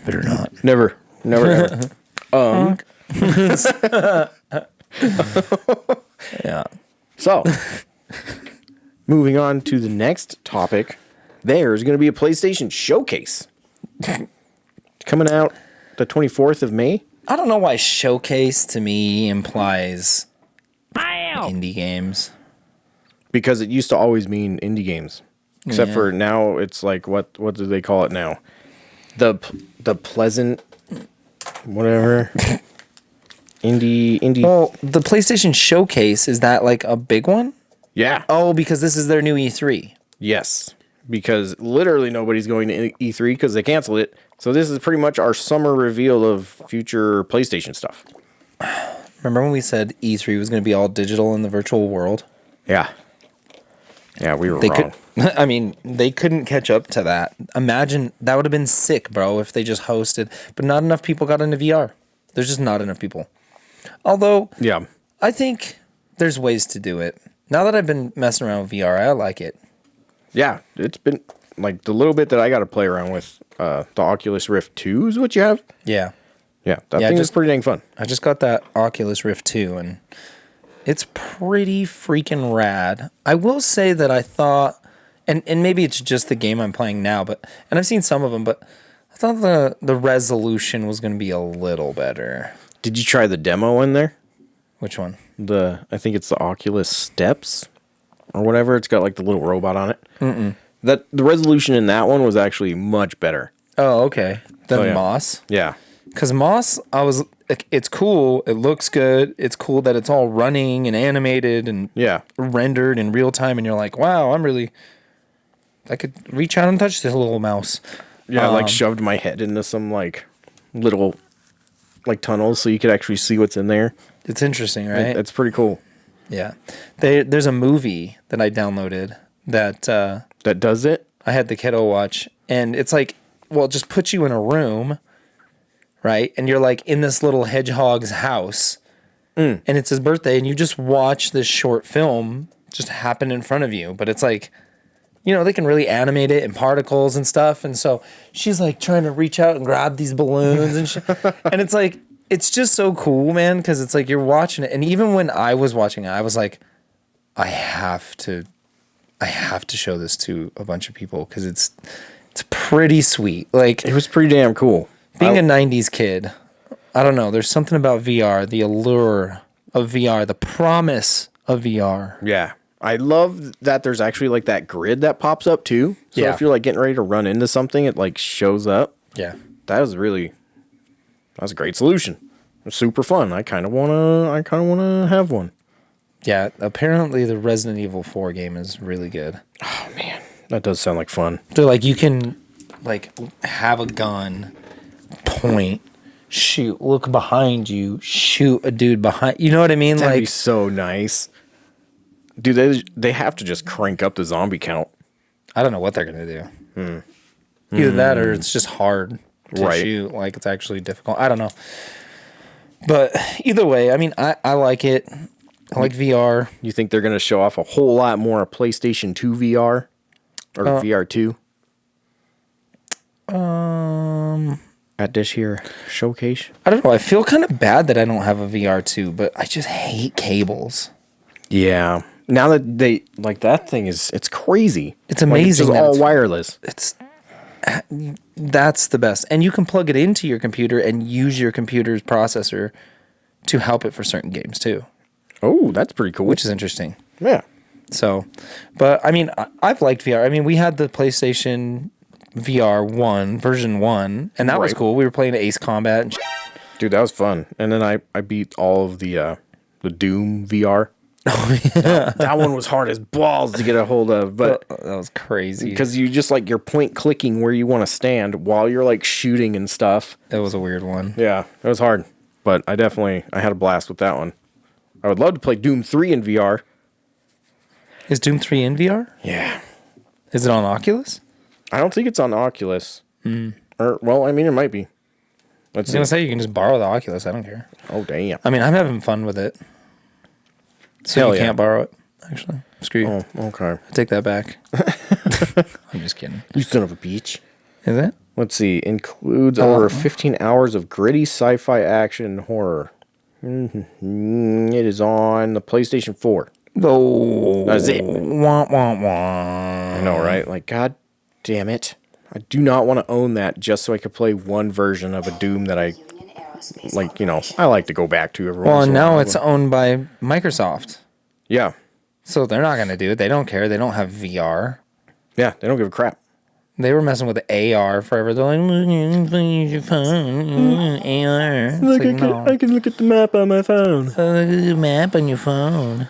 Better not. Never. Never ever. Yeah. So, moving on to the next topic, there's going to be a PlayStation showcase coming out the 24th of May. I don't know why showcase to me implies indie games. Because it used to always mean indie games. Except for now, it's like, what do they call it now? The pleasant, whatever. indie. Well, the PlayStation Showcase, is that like a big one? Yeah. Oh, because this is their new E3. Yes. Because literally nobody's going to E3 because they canceled it. So this is pretty much our summer reveal of future PlayStation stuff. Remember when we said E3 was going to be all digital in the virtual world? Yeah. Yeah, we were They wrong. I mean, they couldn't catch up to that. Imagine, that would have been sick, bro, if they just hosted. But not enough people got into VR. There's just not enough people. Although, Yeah. I think there's ways to do it. Now that I've been messing around with VR, I like it. Yeah, it's been like the little bit that I got to play around with. The Oculus Rift 2 is what you have? Yeah. Yeah, that Yeah, thing is just- pretty dang fun. I just got that Oculus Rift 2, and it's pretty freaking rad. I will say that I thought, and maybe it's just the game I'm playing now, and I've seen some of them, but I thought the resolution was going to be a little better. Did you try the demo in there? Which one? I think it's the Oculus Steps or whatever. It's got like the little robot on it. The resolution in that one was actually much better. Oh, okay. Then Oh, yeah. Moss. Yeah. Because Moss, it's cool. It looks good. It's cool that it's all running and animated and Yeah. rendered in real time. And you're like, wow, I could reach out and touch this little mouse. Yeah, I like shoved my head into some like little like tunnels so you could actually see what's in there. It's interesting, right? It's pretty cool. Yeah. There's a movie that I downloaded that That does it? I had the kiddo watch. And it's like, well, it just puts you in a room, right? And you're like in this little hedgehog's house. And it's his birthday. And you just watch this short film just happen in front of you. But it's like, you know, they can really animate it in particles and stuff. And so she's like trying to reach out and grab these balloons and shit. And it's like, it's just so cool, man, because it's like you're watching it. And even when I was watching it, I was like, I have to show this to a bunch of people because it's pretty sweet. Like, It was pretty damn cool. being a 90s kid, I don't know. There's something about VR, the allure of VR, the promise of VR. Yeah. I love that there's actually like that grid that pops up too. So Yeah. if you're like getting ready to run into something, it like shows up. Yeah. That was a great solution. It was super fun. I kind of wanna have one. Yeah. Apparently, the Resident Evil 4 game is really good. Oh man, that does sound like fun. So, like, you can, like, have a gun, point, shoot, look behind you, shoot a dude behind. You know what I mean? That'd be Like, so nice. Dude, they have to just crank up the zombie count. I don't know what they're gonna do. Either that or it's just hard to Right. shoot. Like, it's actually difficult. I don't know. But either way, I mean, I like it. I like VR. You think they're gonna show off a whole lot more PlayStation 2 VR or VR 2? At this here showcase. I don't know. I feel kind of bad that I don't have a VR too, but I just hate cables. Yeah. Now that they like that thing it's crazy. It's Like, amazing it's just that all it's- wireless. That's the best. And you can plug it into your computer and use your computer's processor to help it for certain games too, Oh, that's pretty cool. which is interesting. yeah. So, but I mean, I've liked VR. I mean, we had the PlayStation VR 1, version 1, and that was Right. cool. We were playing Ace Combat and Dude, that was fun. And then I beat all of the Doom VR. That one was hard as balls to get a hold of, but that was crazy. because you just like you're point clicking where you want to stand while you're like shooting and stuff. That was a weird one. Yeah, it was hard, but I had a blast with that one. I would love to play Doom 3 in VR. Is Doom 3 in VR? Yeah. Is it on Oculus? I don't think it's on Oculus. Or, well, I mean, it might be. I Let's was see. going to say you can just borrow the Oculus. I don't care. Oh, damn. I mean, I'm having fun with it. So Hell you yeah. can't borrow it, actually. Screw you. Oh, okay. I take that back. I'm just kidding. You son of a bitch. Is it? Let's see. Includes over 15 hours of gritty sci-fi action and horror. It is on the PlayStation 4. Oh. That's it. Wah, wah, wah. I know, right? Like, god damn it. I do not want to own that just so I could play one version of a Doom that I, like, I like to go back to every Well, once in a now while. it's owned by Microsoft. Yeah. So they're not going to do it. They don't care. They don't have VR. Yeah, they don't give a crap. They were messing with the AR forever. They're like, use your phone, AR. It's like, no. I can look at the map on my phone. Look at the map on your phone.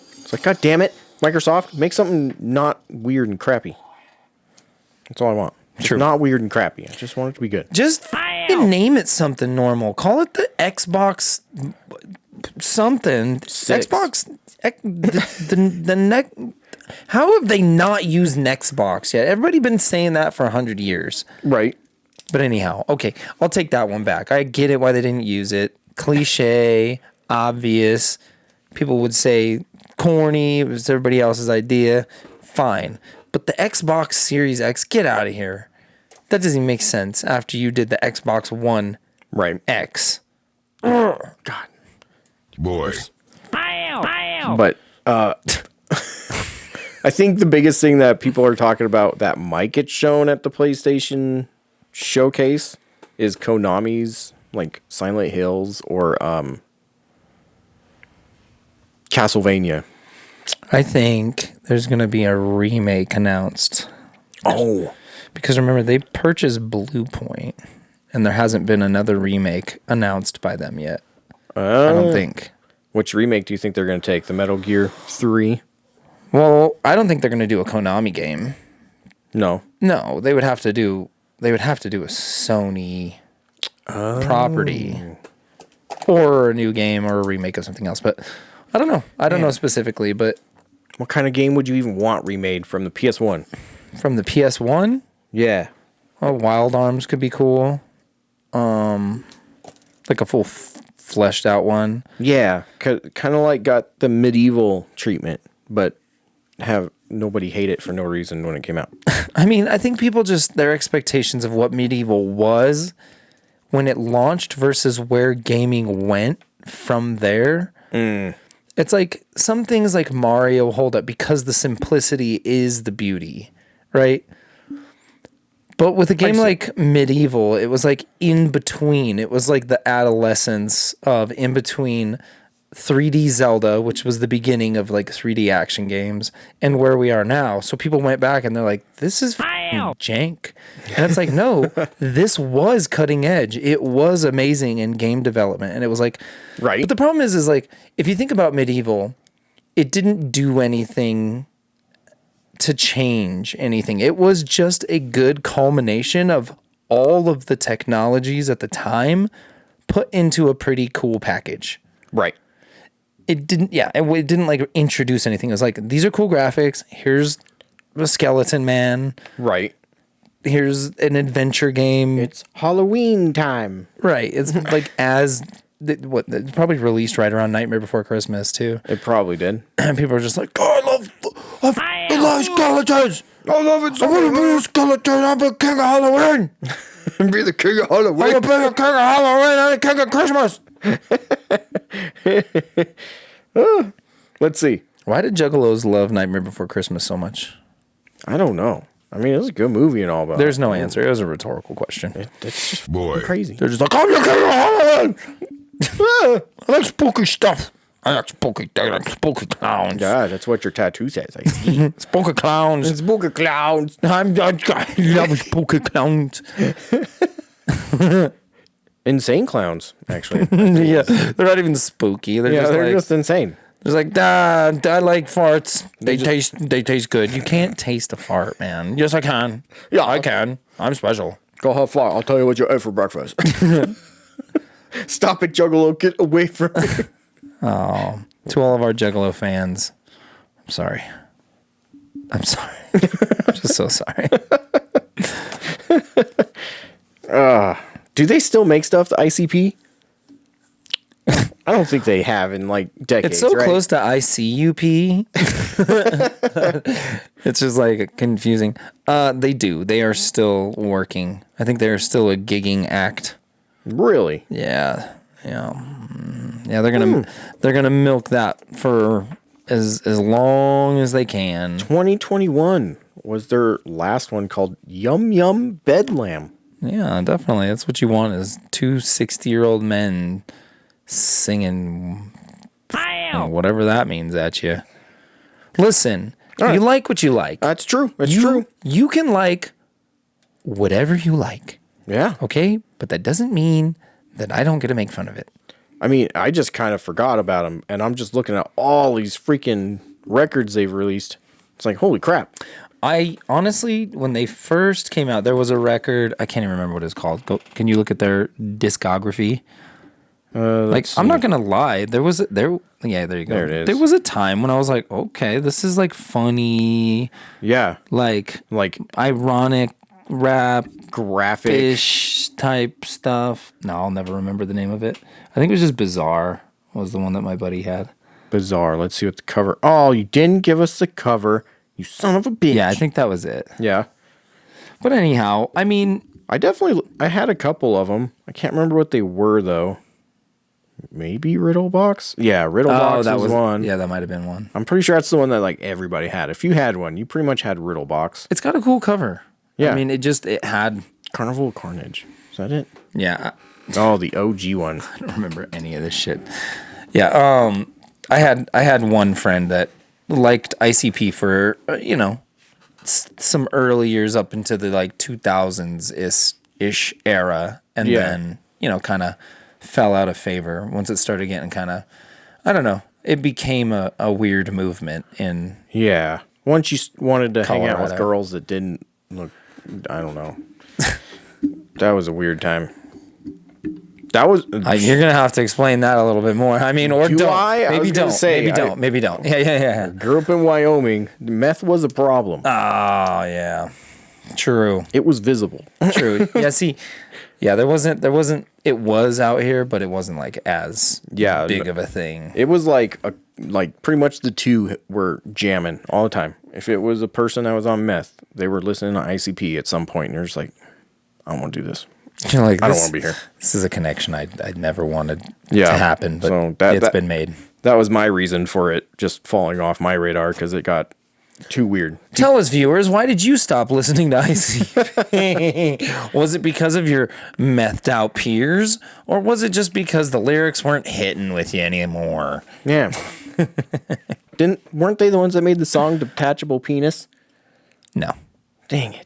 It's like, god damn it, Microsoft, make something not weird and crappy. That's all I want. Just True. not weird and crappy. I just want it to be good. Just name it something normal. Call it the Xbox something. Six. Xbox. The neck. How have they not used Nextbox yet? Everybody been saying that for 100 years. Right. But anyhow, okay, I'll take that one back. I get it why they didn't use it. Cliche, obvious. People would say corny. It was everybody else's idea. Fine. But the Xbox Series X, get out of here. That doesn't even make sense after you did the Xbox One Right. X. God. Boy. But I think the biggest thing that people are talking about that might get shown at the PlayStation showcase is Konami's like Silent Hills or Castlevania. I think there's going to be a remake announced. Oh. Because remember, they purchased Blue Point, and there hasn't been another remake announced by them yet. I don't think. Which remake do you think they're going to take? The Metal Gear 3? Well, I don't think they're going to do a Konami game. No. No, they would have to do a Sony property or a new game or a remake of something else. But I don't know. I don't know specifically, but What kind of game would you even want remade from the PS1? from the PS1, Yeah. Wild Arms could be cool. Like a full fleshed out one. Yeah. Kind of like got the medieval treatment, but have nobody hate it for no reason when it came out. I mean, I think people just, their expectations of what medieval was when it launched versus where gaming went from there. It's like some things like Mario hold up because the simplicity is the beauty, right? But with a game like Medieval, it was like in between. It was like the adolescence of in between 3D Zelda, which was the beginning of like 3D action games, and where we are now. So people went back and they're like, this is jank. And it's like, no, this was cutting edge. It was amazing in game development. And it was like, Right. But the problem is like, if you think about Medieval, it didn't do anything to change anything. It was just a good culmination of all of the technologies at the time put into a pretty cool package. Right. It didn't like introduce anything. It was like, these are cool graphics. Here's a skeleton man. Right. Here's an adventure game. It's Halloween time. Right. It's like it's probably released right around Nightmare Before Christmas too. It probably did. And people are just like, oh, I love skeletons. I love it. I want to be a skeleton. I'm the king of Halloween. Be the king of I'm Halloween. the king of Halloween and the king of Christmas. Let's see. Why did Juggalos love Nightmare Before Christmas so much? I don't know. I mean, it was a good movie and all, but There's no answer. It was a rhetorical question. it's just Boy. crazy. They're just like, I'm the king of Halloween. I like spooky stuff. I like spooky clowns. God, that's what your tattoo says. I see. Spooky clowns. Spooky clowns. I love spooky clowns. Insane clowns, actually. Yeah, they're not even spooky. They're Yeah, just they're like just insane. It's like, I like farts. They taste good. You can't taste a fart, man. Yes, I can. Yeah, I can. I'm special. Go have fun. I'll tell you what you ate for breakfast. Stop it, Juggalo. Get away from me. Oh, to all of our Juggalo fans, I'm sorry. I'm sorry. I'm just so sorry. Do they still make stuff, the ICP? I don't think they have in like decades. It's so right? close to ICUP. It's just like confusing. They do. They are still working. I think they are still a gigging act. Really? Yeah. Yeah. They're gonna milk that for as long as they can. 2021 was their last one called Yum Yum Bedlam. Yeah, definitely. That's what you want is two 60-year-old men singing whatever that means at you. Listen, you like what you like. That's true. That's true. You can like whatever you like. Yeah. Okay? But that doesn't mean that I don't get to make fun of it. I mean, I just kind of forgot about them, and I'm just looking at all these freaking records they've released. It's like, holy crap. I honestly, when they first came out, there was a record. I can't even remember what it's called. Can you look at their discography? I'm not gonna lie. Yeah, there you go. There it is. There was a time when I was like, okay, this is like funny. Yeah. Like ironic rap, graphic-ish type stuff. No, I'll never remember the name of it. I think it was just Bizarre was the one that my buddy had. Bizarre. Let's see what the cover. Oh, you didn't give us the cover. You son of a bitch. Yeah, I think that was it. Yeah. But anyhow, I mean, I had a couple of them. I can't remember what they were though. Maybe Riddlebox? Yeah, Riddlebox was one. Yeah, that might have been one. I'm pretty sure that's the one that like everybody had. If you had one, you pretty much had Riddlebox. It's got a cool cover. Yeah. I mean, it had Carnival of Carnage. Is that it? Yeah. Oh, the OG one. I don't remember any of this shit. Yeah, I had one friend that liked ICP for some early years up into the like 2000s ish era, and then kind of fell out of favor once it started getting kind of, I don't know, it became a weird movement in once you wanted to hang out Colorado. with girls that didn't look, I don't know. That was a weird time. That was you're gonna have to explain that a little bit more. I mean, or don't. Maybe don't. Maybe don't. Yeah. Grew up in Wyoming. Meth was a problem. Oh yeah, true. It was visible. True. Yeah. See. Yeah. There wasn't. It was out here, but it wasn't like as big of a thing. It was like pretty much the two were jamming all the time. If it was a person that was on meth, they were listening to ICP at some point, and you're just like, I don't want to do this. You're like, I don't want to be here. This is a connection I'd never wanted to happen, but so it's been made. That was my reason for it just falling off my radar because it got too weird. Tell us, viewers, why did you stop listening to ICP? Was it because of your methed out peers, or was it just because the lyrics weren't hitting with you anymore? Yeah. Weren't they the ones that made the song Detachable Penis? No. Dang it.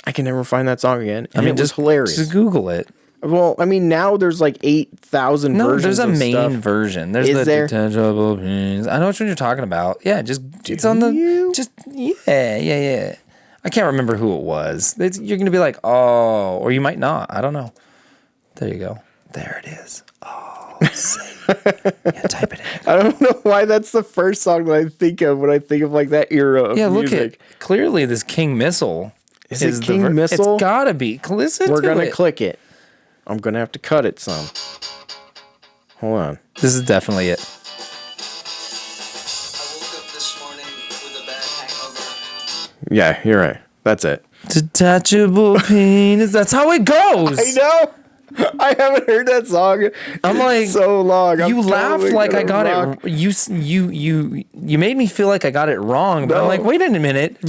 I can never find that song again. And it was hilarious. Just Google it. Well, I mean, now there's like 8,000 versions. No, there's a main stuff. version. There's Is the there? Detachable penis. I know which one you're talking about. Yeah, it's on the. Yeah. I can't remember who it was. You're gonna be like, oh, or you might not. I don't know. There you go. There it is. Oh, type it in. I don't know why that's the first song that I think of when I think of like that era of music. Look at clearly this King Missile. Is it King Missile? It's gotta be. Listen, we're gonna click it. I'm gonna have to cut it some. Hold on. This is definitely it. I woke up this morning with a bad hangover. Yeah, you're right. That's it. Detachable penis. That's how it goes. I know. I haven't heard that song. I'm like so long. You laughed like I got it. You made me feel like I got it wrong. But I'm like, wait a minute.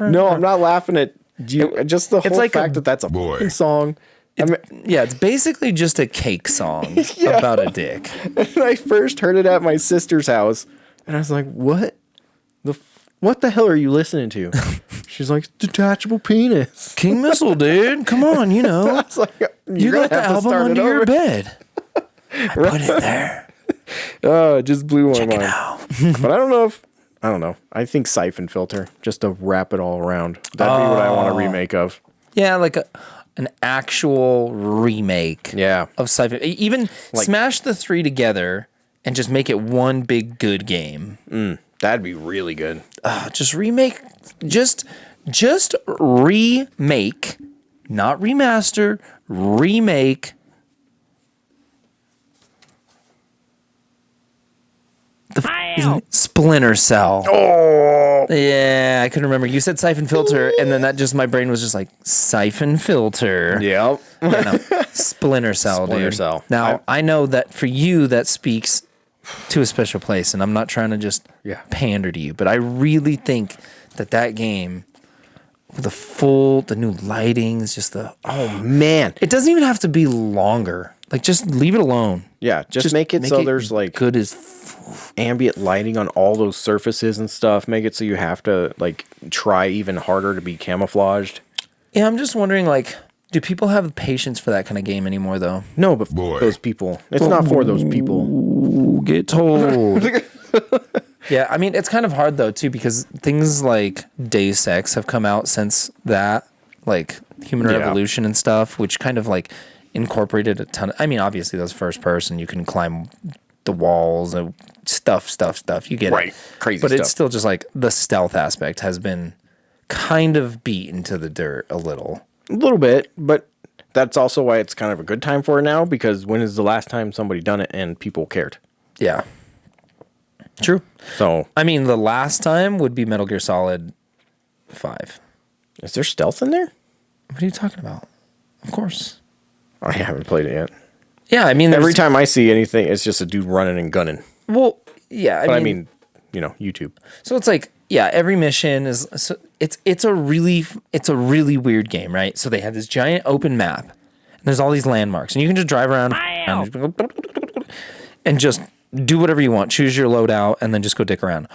No, I'm not laughing at you. Just the whole like fact that that's a fucking song. It's basically just a cake song about a dick. And I first heard it at my sister's house, and I was like, what the hell are you listening to? She's like, Detachable Penis. King Missile, dude. Come on, I was like, you got the album under your bed. I put it there. Oh, it just blew my Check it mind. out. But I don't know. I think Siphon Filter, just to wrap it all around. That'd be what I want a remake of. Yeah, like an actual remake. Yeah. Of Siphon. Even smash the 3 together and just make it one big good game. That'd be really good. Just remake. Just remake, not remaster. Remake. Splinter Cell. Oh, Yeah, I couldn't remember. You said Siphon Filter, and then my brain was just like Siphon Filter. yep. Yeah, no. Splinter Cell, Splinter dude. Cell. Now, I know that for you, that speaks to a special place, and I'm not trying to just pander to you, but I really think that game, with the new lightings, just Man. it doesn't even have to be longer. Like, just leave it alone. Yeah, just make it so there's like good as ambient lighting on all those surfaces and stuff. Make it so you have to like try even harder to be camouflaged. Yeah, I'm just wondering, like, do people have patience for that kind of game anymore, though? No, but those people. It's not for those people. Get told. Yeah, I mean, it's kind of hard, though, too, because things like Deus Ex have come out since that, like Human Revolution and stuff, which kind of, like, incorporated a ton of... I mean, obviously, those first person, you can climb the walls and stuff. You get it. Crazy but stuff. it's still just, like, the stealth aspect has been kind of beaten to the dirt a little. A little bit, but that's also why it's kind of a good time for it now, because when is the last time somebody done it and people cared? Yeah. True. So, I mean, the last time would be Metal Gear Solid 5. is there stealth in there? What are you talking about? Of course. I haven't played it yet. Yeah, I mean, Every time I see anything, it's just a dude running and gunning. Well, yeah, But I mean, YouTube. so it's like, yeah, every mission is it's a really weird game, right? So they have this giant open map, and there's all these landmarks, and you can just drive around and just do whatever you want, choose your loadout, and then just go dick around.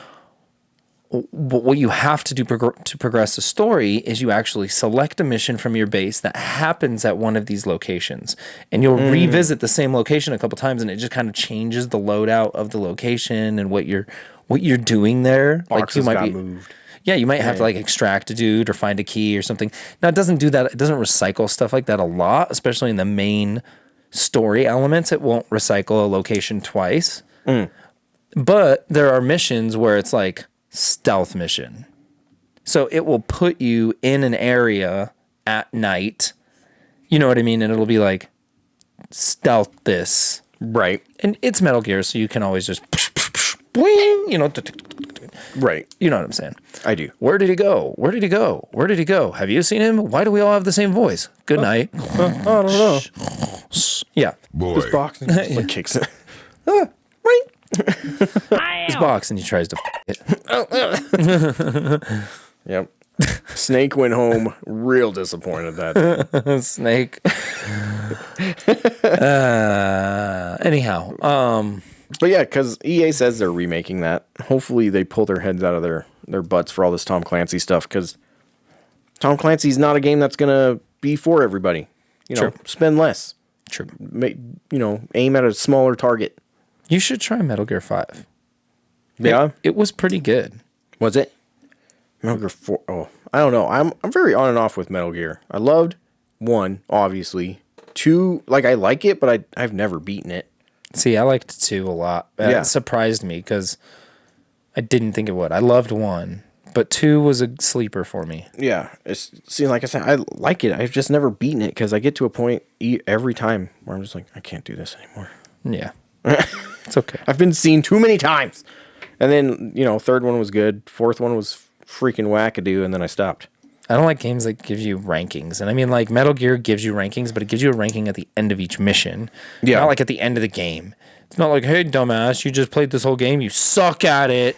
But what you have to do to progress the story is you actually select a mission from your base that happens at one of these locations, and you'll revisit the same location a couple times, and it just kind of changes the loadout of the location and what you're doing there. Boxes got moved. Yeah, you might have to like extract a dude or find a key or something. Now it doesn't do that. It doesn't recycle stuff like that a lot, especially in the main story elements. It won't recycle a location twice. But there are missions where it's like stealth mission. So it will put you in an area at night. You know what I mean? And it'll be like stealth this. Right. And it's Metal Gear, so you can always just boing, you know. Right. You know what I'm saying? I do. Where did he go? Where did he go? Where did he go? Have you seen him? Why do we all have the same voice? Good night. I don't know. Yeah. This box and just like kicks it. His box and he tries to it. Yep. Snake went home real disappointed that. Snake. Anyhow, But yeah, because EA says they're remaking that. Hopefully they pull their heads out of their butts for all this Tom Clancy stuff, because Tom Clancy's not a game that's going to be for everybody. You know, spend less. True. Aim at a smaller target. You should try Metal Gear 5. Yeah? It was pretty good. Was it? Metal Gear 4. Oh, I don't know. I'm very on and off with Metal Gear. I loved 1, obviously. 2, like, I like it, but I've never beaten it. See, I liked 2 a lot. It surprised me because I didn't think it would. I loved 1, but 2 was a sleeper for me. Yeah. Like I said, I like it. I've just never beaten it because I get to a point every time where I'm just like, I can't do this anymore. Yeah. It's okay. I've been seen too many times. And then, third one was good. Fourth one was freaking wackadoo, and then I stopped. I don't like games that give you rankings. And I mean, like, Metal Gear gives you rankings, but it gives you a ranking at the end of each mission. Yeah. Not like at the end of the game. It's not like, hey, dumbass, you just played this whole game. You suck at it.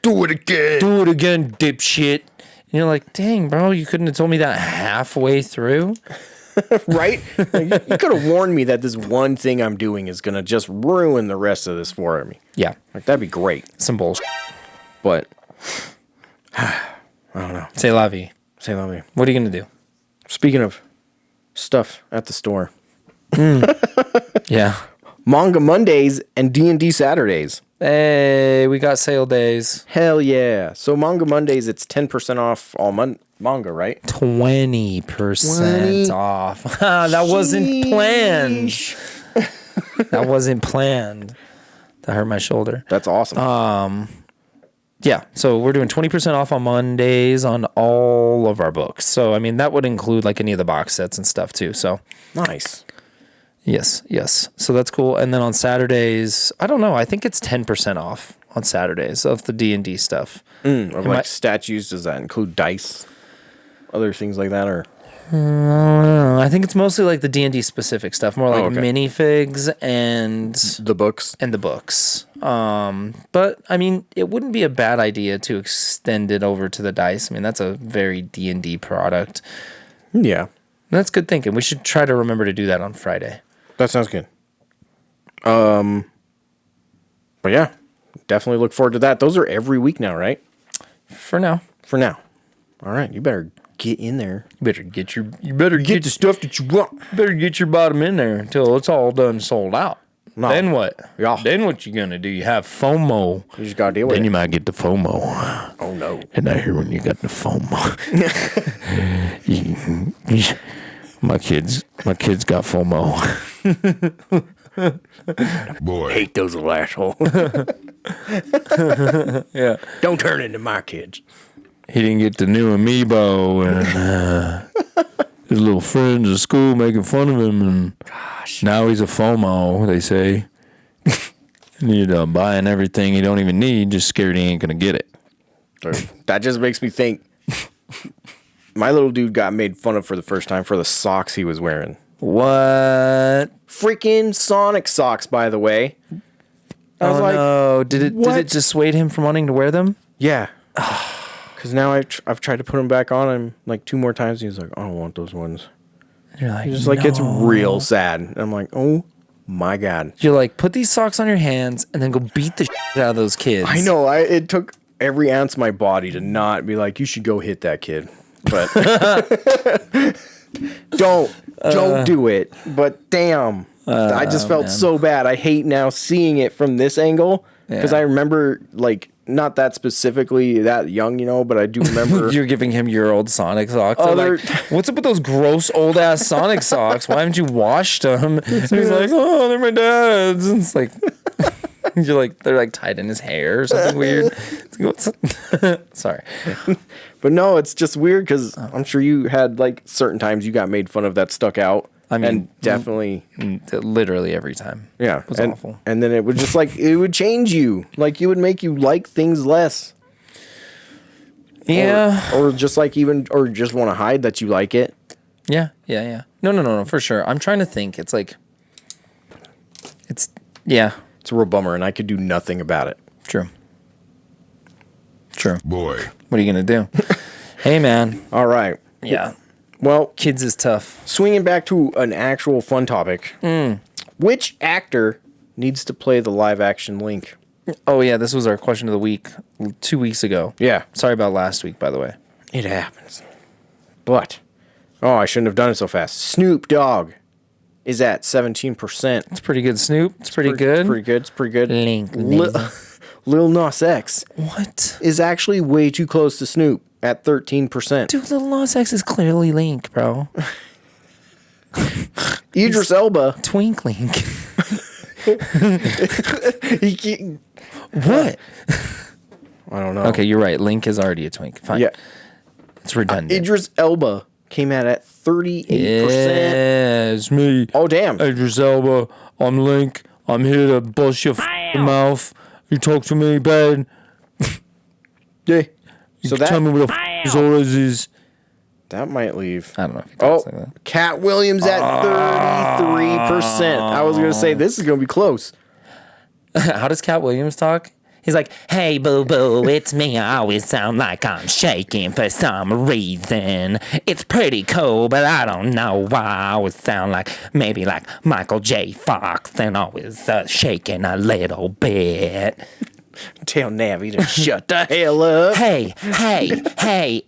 Do it again. Do it again, dipshit. And you're like, dang, bro, you couldn't have told me that halfway through? Right? You could have warned me that this one thing I'm doing is going to just ruin the rest of this for me. Yeah. Like, that'd be great. Some bullshit. But, I don't know. Say la vie. Say la vie. What are you going to do? Speaking of stuff at the store. Yeah. Manga Mondays and D&D Saturdays. Hey, we got sale days. Hell yeah. So Manga Mondays, it's 10% off all manga, right? 20% off. That wasn't planned. That wasn't planned. That hurt my shoulder. That's awesome. Yeah, so we're doing 20% off on Mondays on all of our books. So, I mean, that would include like any of the box sets and stuff too. So, nice. yes. So that's cool. And then on Saturdays, I don't know. I think it's 10% off on Saturdays of the D&D stuff. Or like statues, does that include dice? Other things like that, or? I think it's mostly like the D&D specific stuff, more like okay. minifigs and The books? the books. But I mean, it wouldn't be a bad idea to extend it over to the dice. I mean, that's a very D&D product. Yeah. That's good thinking. We should try to remember to do that on Friday. That sounds good. But yeah, definitely look forward to that. Those are every week now, right? For now. For now. All right, you better get in there. You better get the stuff that you want. better get your bottom in there until it's all done sold out. No. Then what? Yeah. Then what you gonna do? You have FOMO. You just gotta deal with Then it. you might get the FOMO. Oh no. And I hear when you got the FOMO. My kids got FOMO. Boy. Hate those little assholes. Yeah. Don't turn into my kids. He didn't get the new amiibo, and his little friends at school making fun of him, and now he's a FOMO, they say. He's buying everything he don't even need, just scared he ain't gonna get it. That just makes me think. My little dude got made fun of for the first time for the socks he was wearing. What? Freaking Sonic socks, by the way. I was like, no! Did it what? dissuade him from wanting to wear them? Yeah. Because now I've tried to put them back on him like 2 more times. And he's like, I don't want those ones. You're like, He's just like, it's real sad. And I'm like, oh my God. You're like, put these socks on your hands and then go beat the shit out of those kids. I know. It took every ounce of my body to not be like, you should go hit that kid. But don't do it. But damn. I just felt so bad. I hate now seeing it from this angle. Because I remember, like, not that specifically that young, but I do remember. You're giving him your old Sonic socks. Like, what's up with those gross old ass Sonic socks? Why haven't you washed them? And he's like, oh, they're my dad's. And it's like, you're like, they're like tied in his hair or something weird. Sorry. But no, it's just weird because I'm sure you had like certain times you got made fun of that stuck out. I mean, and definitely, literally every time. Yeah, it was awful. And then it would just like it would change you, like it would make you like things less. Yeah, or just like or just want to hide that you like it. Yeah. No, for sure. I'm trying to think. It's like, it's a real bummer, and I could do nothing about it. True. Boy, what are you gonna do? Hey, man. All right. Yeah. Well, kids is tough. Swinging back to an actual fun topic. Which actor needs to play the live action Link? Oh, yeah. This was our question of the week 2 weeks ago. Yeah. Sorry about last week, by the way. It happens. But, I shouldn't have done it so fast. Snoop Dogg is at 17%. It's pretty good, Snoop. It's pretty good. It's pretty good. Link. Lil Nas X. What? Is actually way too close to Snoop. At 13%. Dude, Lil Nas X is clearly Link, bro. Idris Elba. Twink Link. What? I don't know. Okay, you're right. Link is already a twink. Fine. Yeah. It's redundant. Idris Elba came out at 38%. It's me. Oh, damn. Idris Elba. I'm Link. I'm here to bust your mouth. You talk to me bad. Yeah. So tell me what the Zoras is. That might leave. I don't know if he talks like that. Cat Williams at 33%. I was going to say, this is going to be close. How does Cat Williams talk? He's like, hey, boo-boo, it's me. I always sound like I'm shaking for some reason. It's pretty cool, but I don't know why. I always sound like maybe like Michael J. Fox and always shaking a little bit. Tell Navi to shut the hell up. Hey,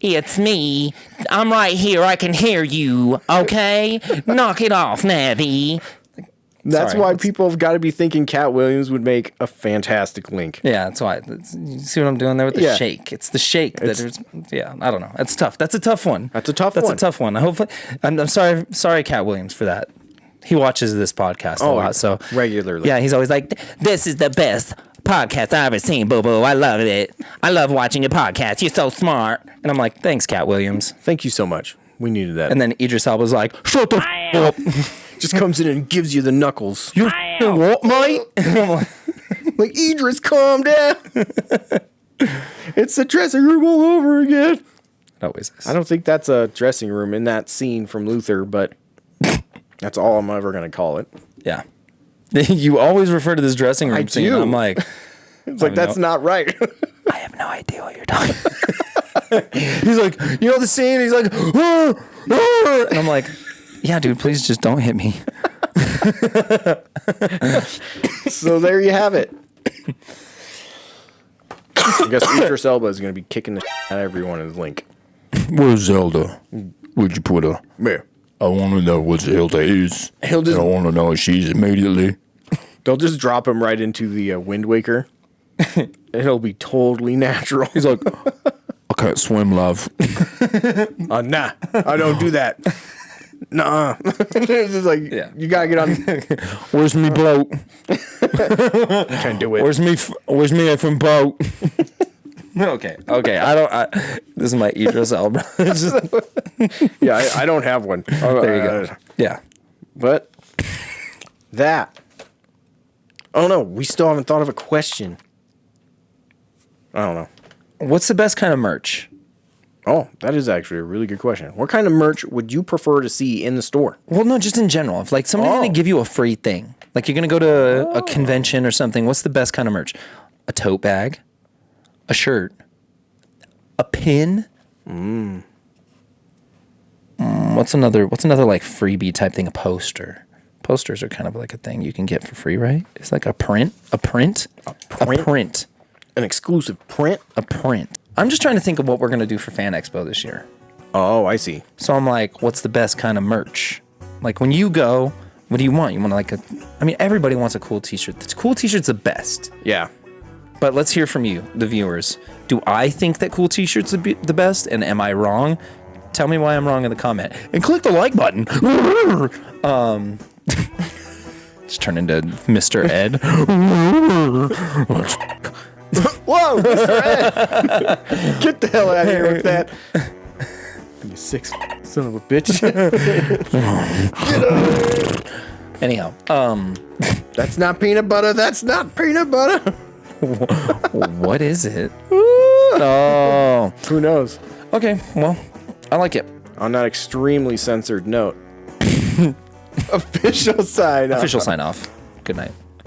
it's me. I'm right here. I can hear you, okay? Knock it off, Navi. That's Sorry. why people have got to be thinking Cat Williams would make a fantastic link. Yeah, that's why. You see what I'm doing there with the Yeah. shake? It's the shake that is. Yeah, I don't know. It's tough. That's a tough one. That's a tough That's one. a tough one. Hopefully, I'm sorry, Cat Williams, for that. He watches this podcast a lot, so regularly. Yeah, he's always like, "This is the best podcast I've ever seen, Boo Boo. I love it. I love watching your podcast. You're so smart." And I'm like, "Thanks, Cat Williams." Thank you so much. We needed that. And then Idris Elba's like, "Shut the f- up." just comes in and gives you the knuckles. You what, mate? Like, Idris, calm down. It's the dressing room all over again. It always is. I don't think that's a dressing room in that scene from Luther, but that's all I'm ever going to call it. Yeah. You always refer to this dressing room I scene. do. I'm like, It's like, that's not right. I have no idea what you're talking about. He's like, you know the scene? He's like, "Ah, ah," and I'm like, yeah, dude, please just don't hit me. So there you have it. I guess Idris Elba is going to be kicking the shit out of everyone in his link. Where's Zelda? Would you put her? Yeah. I want to know what Zelda is. He'll just- I want to know if she's immediately. They'll just drop him right into the Wind Waker. It'll be totally natural. He's like, I can't swim, love. Nah, I don't do that. Nah. It's just like, Yeah. you got to get on. Where's me boat? Can't do it. Where's me effing boat? Okay. This is my Idris Elba. It's just- Yeah, I don't have one. there you go. Yeah. But that. Oh, no. We still haven't thought of a question. I don't know. What's the best kind of merch? Oh, that is actually a really good question. What kind of merch would you prefer to see in the store? Well, no, just in general. If like somebody's going to give you a free thing, like you're going to go to a convention or something, what's the best kind of merch? A tote bag, a shirt, a pin. What's another like freebie type thing? A poster. Posters are kind of like a thing you can get for free, right? It's like a print. An exclusive print? A print. I'm just trying to think of what we're going to do for Fan Expo this year. Oh, I see. So I'm like, what's the best kind of merch? Like when you go, what do you want? You want like everybody wants a cool t-shirt. The cool t-shirt's the best. Yeah. But let's hear from you, the viewers. Do I think that cool t-shirts are the best? And am I wrong? Tell me why I'm wrong in the comment. And click the like button. Just turn into Mr. Ed. Whoa, Mr. Ed! Get the hell out of here with that. You sick son of a bitch. Anyhow, That's not peanut butter. That's not peanut butter. what is it? Oh, Who knows? okay. Well, I like it. On that extremely censored note. Official sign off. Official sign off. Good night.